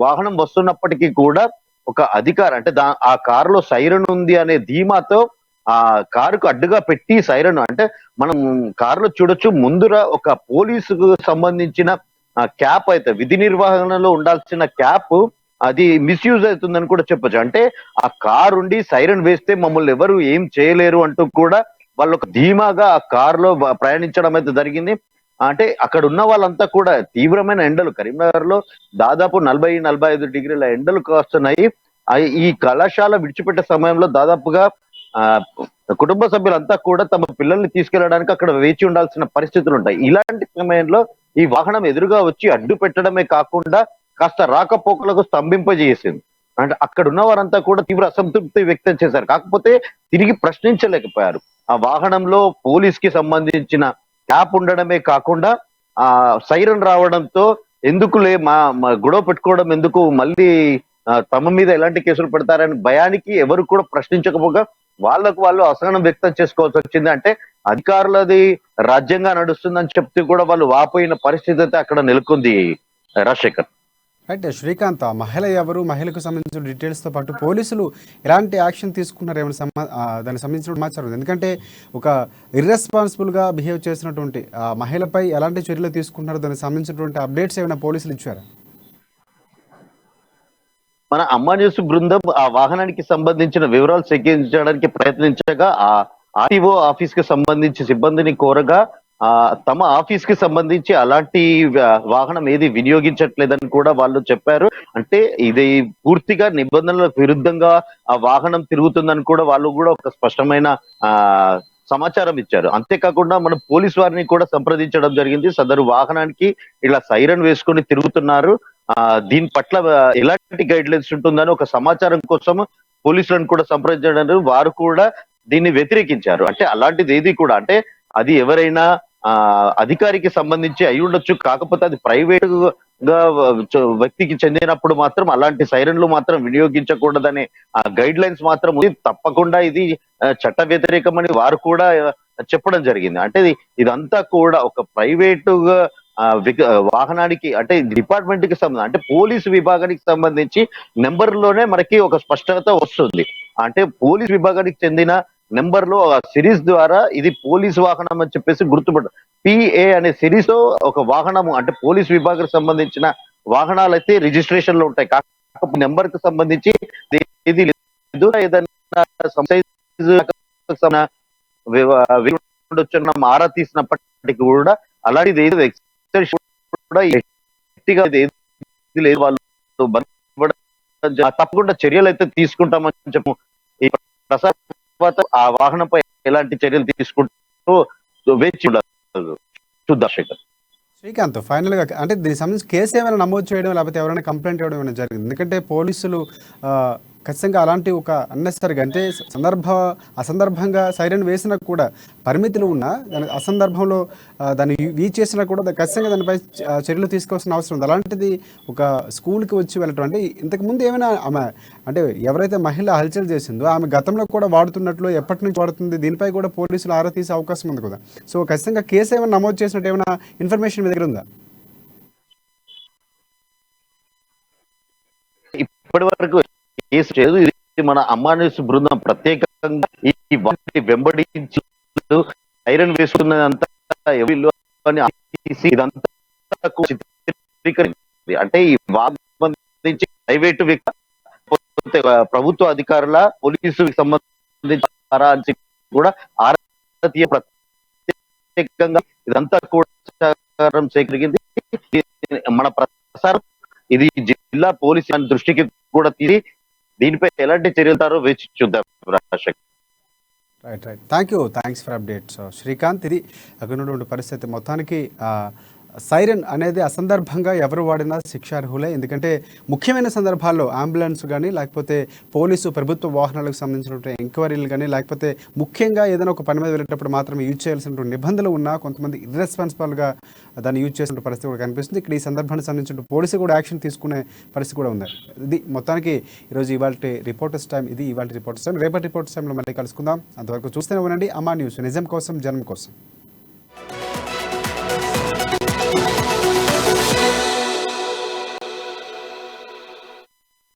వాహనం వస్తున్నప్పటికీ కూడా ఒక అధికారి అంటే ఆ కారులో సైరన్ ఉంది అనే ధీమాతో ఆ కారుకు అడ్డుగా పెట్టి సైరన్ అంటే మనం కారులో చూడొచ్చు. ముందుర ఒక పోలీసుకు సంబంధించిన క్యాప్ అయితే విధి నిర్వహణలో ఉండాల్సిన క్యాప్ అది మిస్యూజ్ అవుతుందని కూడా చెప్పొచ్చు. అంటే ఆ కారు ఉండి సైరన్ వేస్తే మమ్మల్ని ఎవరు ఏం చేయలేరు అంటూ కూడా వాళ్ళు ఒక ధీమాగా ఆ కారులో ప్రయాణించడం అయితే జరిగింది. అంటే అక్కడ ఉన్న వాళ్ళంతా కూడా తీవ్రమైన ఎండలు, కరీంనగర్ లో దాదాపు 40-45 డిగ్రీల ఎండలు కాస్తున్నాయి. ఈ కళాశాల విడిచిపెట్టే సమయంలో దాదాపుగా కుటుంబ సభ్యులంతా కూడా తమ పిల్లల్ని తీసుకెళ్లడానికి అక్కడ వేచి ఉండాల్సిన పరిస్థితులు ఉంటాయి. ఇలాంటి సమయంలో ఈ వాహనం ఎదురుగా వచ్చి అడ్డు పెట్టడమే కాకుండా కాస్త రాకపోకలకు స్తంభింపజేసింది. అంటే అక్కడ ఉన్న వారంతా కూడా తీవ్ర అసంతృప్తి వ్యక్తం చేశారు. కాకపోతే తిరిగి ప్రశ్నించలేకపోయారు. ఆ వాహనంలో పోలీస్ కి సంబంధించిన యాప్ ఉండడమే కాకుండా ఆ సైరన్ రావడంతో ఎందుకులే మా గొడవ పెట్టుకోవడం ఎందుకు, మళ్ళీ తమ మీద ఎలాంటి కేసులు పెడతారని భయానికి ఎవరు కూడా ప్రశ్నించకపోగా వాళ్ళకు వాళ్ళు అసహనం వ్యక్తం చేసుకోవాల్సి వచ్చింది. అంటే అధికారులది రాజ్యంగా నడుస్తుందని చెప్తూ కూడా వాళ్ళు వాపోయిన పరిస్థితి అయితే అక్కడ నెలకొంది రాజశేఖర్. రైట్ శ్రీకాంత్, ఆ మహిళ ఎవరు, మహిళకు సంబంధించిన డీటెయిల్స్తో పాటు పోలీసులు ఎలాంటి యాక్షన్ తీసుకున్నారు ఏమైనా దానికి సంబంధించిన సమాచారం ఉంది? ఎందుకంటే ఒక ఇర్రెస్పాన్సిబుల్గా బిహేవ్ చేసినటువంటి ఆ మహిళపై ఎలాంటి చర్యలు తీసుకున్నారో దానికి సంబంధించినటువంటి అప్డేట్స్ ఏమైనా పోలీసులు ఇచ్చారా? మన అమ్మా న్యూస్ బృందం ఆ వాహనానికి సంబంధించిన వివరాలు సేకరించడానికి ప్రయత్నించగా ఆ ఆర్టీఓ ఆఫీస్ కి సంబంధించి సిబ్బందిని కోరగా తమ ఆఫీస్ కి సంబంధించి అలాంటి వాహనం ఏది వినియోగించట్లేదని కూడా వాళ్ళు చెప్పారు. అంటే ఇది పూర్తిగా నిబంధనలకు విరుద్ధంగా ఆ వాహనం తిరుగుతుందని కూడా వాళ్ళు కూడా ఒక స్పష్టమైన సమాచారం ఇచ్చారు. అంతేకాకుండా మనం పోలీస్ వారిని కూడా సంప్రదించడం జరిగింది. సదరు వాహనానికి ఇలా సైరన్ వేసుకొని తిరుగుతున్నారు, దీని పట్ల ఎలాంటి గైడ్ లైన్స్ ఉంటుందని ఒక సమాచారం కోసం పోలీసులను కూడా సంప్రదించడం, వారు కూడా దీన్ని వ్యతిరేకించారు. అంటే అలాంటిది ఏది కూడా, అంటే అది ఎవరైనా అధికారికి సంబంధించి అయి ఉండొచ్చు, కాకపోతే అది ప్రైవేట్ గా వ్యక్తికి చెందినప్పుడు మాత్రం అలాంటి సైరన్లు మాత్రం వినియోగించకూడదనే గైడ్ లైన్స్ మాత్రం ఉంది. తప్పకుండా ఇది చట్ట వ్యతిరేకమని వారు కూడా చెప్పడం జరిగింది. అంటే ఇదంతా కూడా ఒక ప్రైవేటు వాహనానికి, అంటే డిపార్ట్మెంట్ కి సంబంధించి, అంటే పోలీసు విభాగానికి సంబంధించి నెంబర్ లోనే మనకి ఒక స్పష్టత వస్తుంది. అంటే పోలీస్ విభాగానికి చెందిన నెంబర్ లో సిరీస్ ద్వారా ఇది పోలీస్ వాహనం అని చెప్పేసి గుర్తుపట్టు, PA అనే సిరీస్ లో ఒక వాహనము, అంటే పోలీస్ విభాగానికి సంబంధించిన వాహనాలు అయితే రిజిస్ట్రేషన్ లో ఉంటాయి. కాకపోతే నెంబర్ కి సంబంధించి ఏది లేదు. ఏదైనా ఆరా తీసినప్పటికీ కూడా అలాంటిది ఏది కూడా లేదు. వాళ్ళు తప్పకుండా చర్యలు అయితే తీసుకుంటామని చెప్పు. ఈ తర్వాత ఆ వాహనంపై ఎలాంటి చర్యలు తీసుకుంటూ వేచి ఉండదు చూద్దాం. శ్రీకాంత్, ఫైనల్గా అంటే దీనికి సంబంధించి కేసు ఏమైనా నమోదు చేయడం లేకపోతే ఎవరైనా కంప్లైంట్ ఇవ్వడం ఏమైనా జరిగింది? ఎందుకంటే పోలీసులు ఖచ్చితంగా అలాంటి ఒక అన్నెసరిగా, అంటే అసందర్భంగా సైరన్ వేసినా కూడా పరిమితులు ఉన్నా దాని అసందర్భంలో దాన్ని యూజ్ చేసినా కూడా ఖచ్చితంగా దానిపై చర్యలు తీసుకోవాల్సిన అవసరం ఉంది. అలాంటిది ఒక స్కూల్కి వచ్చి వెళ్ళటం, అంటే ఇంతకుముందు ఏమైనా ఆమె, అంటే ఎవరైతే మహిళ హల్చల్ చేసిందో ఆమె గతంలో కూడా వాడుతున్నట్లు, ఎప్పటి నుంచి వాడుతుంది, దీనిపై కూడా పోలీసులు ఆరా తీసే అవకాశం ఉంది కదా. సో ఖచ్చితంగా కేసు ఏమైనా నమోదు చేసినట్టు ఏమైనా ఇన్ఫర్మేషన్ మీ దగ్గర ఉందా? ఇప్పటి వరకు కేసు చేయదు. ఇది మన అమ్మా న్యూస్ బృందం ప్రత్యేకంగా ఈ వెంబడించి ఐరన్ వేసుకున్నదంతా ఇదంతా అంటే ఈ సంబంధించి ప్రైవేటు వ్యక్తి, ప్రభుత్వ అధికారుల, పోలీసు సంబంధించి కూడా ప్రత్యేకంగా ఇదంతా కూడా సేకరించింది. మన ప్రసారం ఇది జిల్లా పోలీసు దృష్టికి కూడా తీసి దీనిపై ఎలాంటి చర్యలు వేచి చూద్దాం. Right. Thanks for updates Srikanth. ఇది అక్కడ ఉన్నటువంటి పరిస్థితి. మొత్తానికి సైరన్ అనేది అసందర్భంగా ఎవరు వాడినా శిక్షార్హులే. ఎందుకంటే ముఖ్యమైన సందర్భాల్లో అంబులెన్స్ కానీ, లేకపోతే పోలీసు ప్రభుత్వ వాహనాలకు సంబంధించినటువంటి ఎంక్వైరీలు కానీ, లేకపోతే ముఖ్యంగా ఏదైనా ఒక పని మీద వెళ్ళేటప్పుడు మాత్రమే యూజ్ చేయాల్సినటువంటి నిబంధనలు ఉన్నా కొంతమంది ఇర్రెస్పాన్సిబుల్గా దాన్ని యూజ్ చేసిన పరిస్థితి కూడా కనిపిస్తుంది. ఇక్కడ ఈ సందర్భానికి సంబంధించిన పోలీసు కూడా యాక్షన్ తీసుకునే పరిస్థితి కూడా ఉంది. ఇది మొత్తానికి ఈరోజు ఇవాళ రిపోర్టర్స్ టైం. ఇది ఇవాళ రిపోర్టర్స్ టైం. రేపటి రిపోర్టర్స్ టైంలో మళ్ళీ కలుసుకుందాం. అంతవరకు చూస్తూనే ఉండండి అమ్మా న్యూస్, నిజం కోసం, జనం కోసం.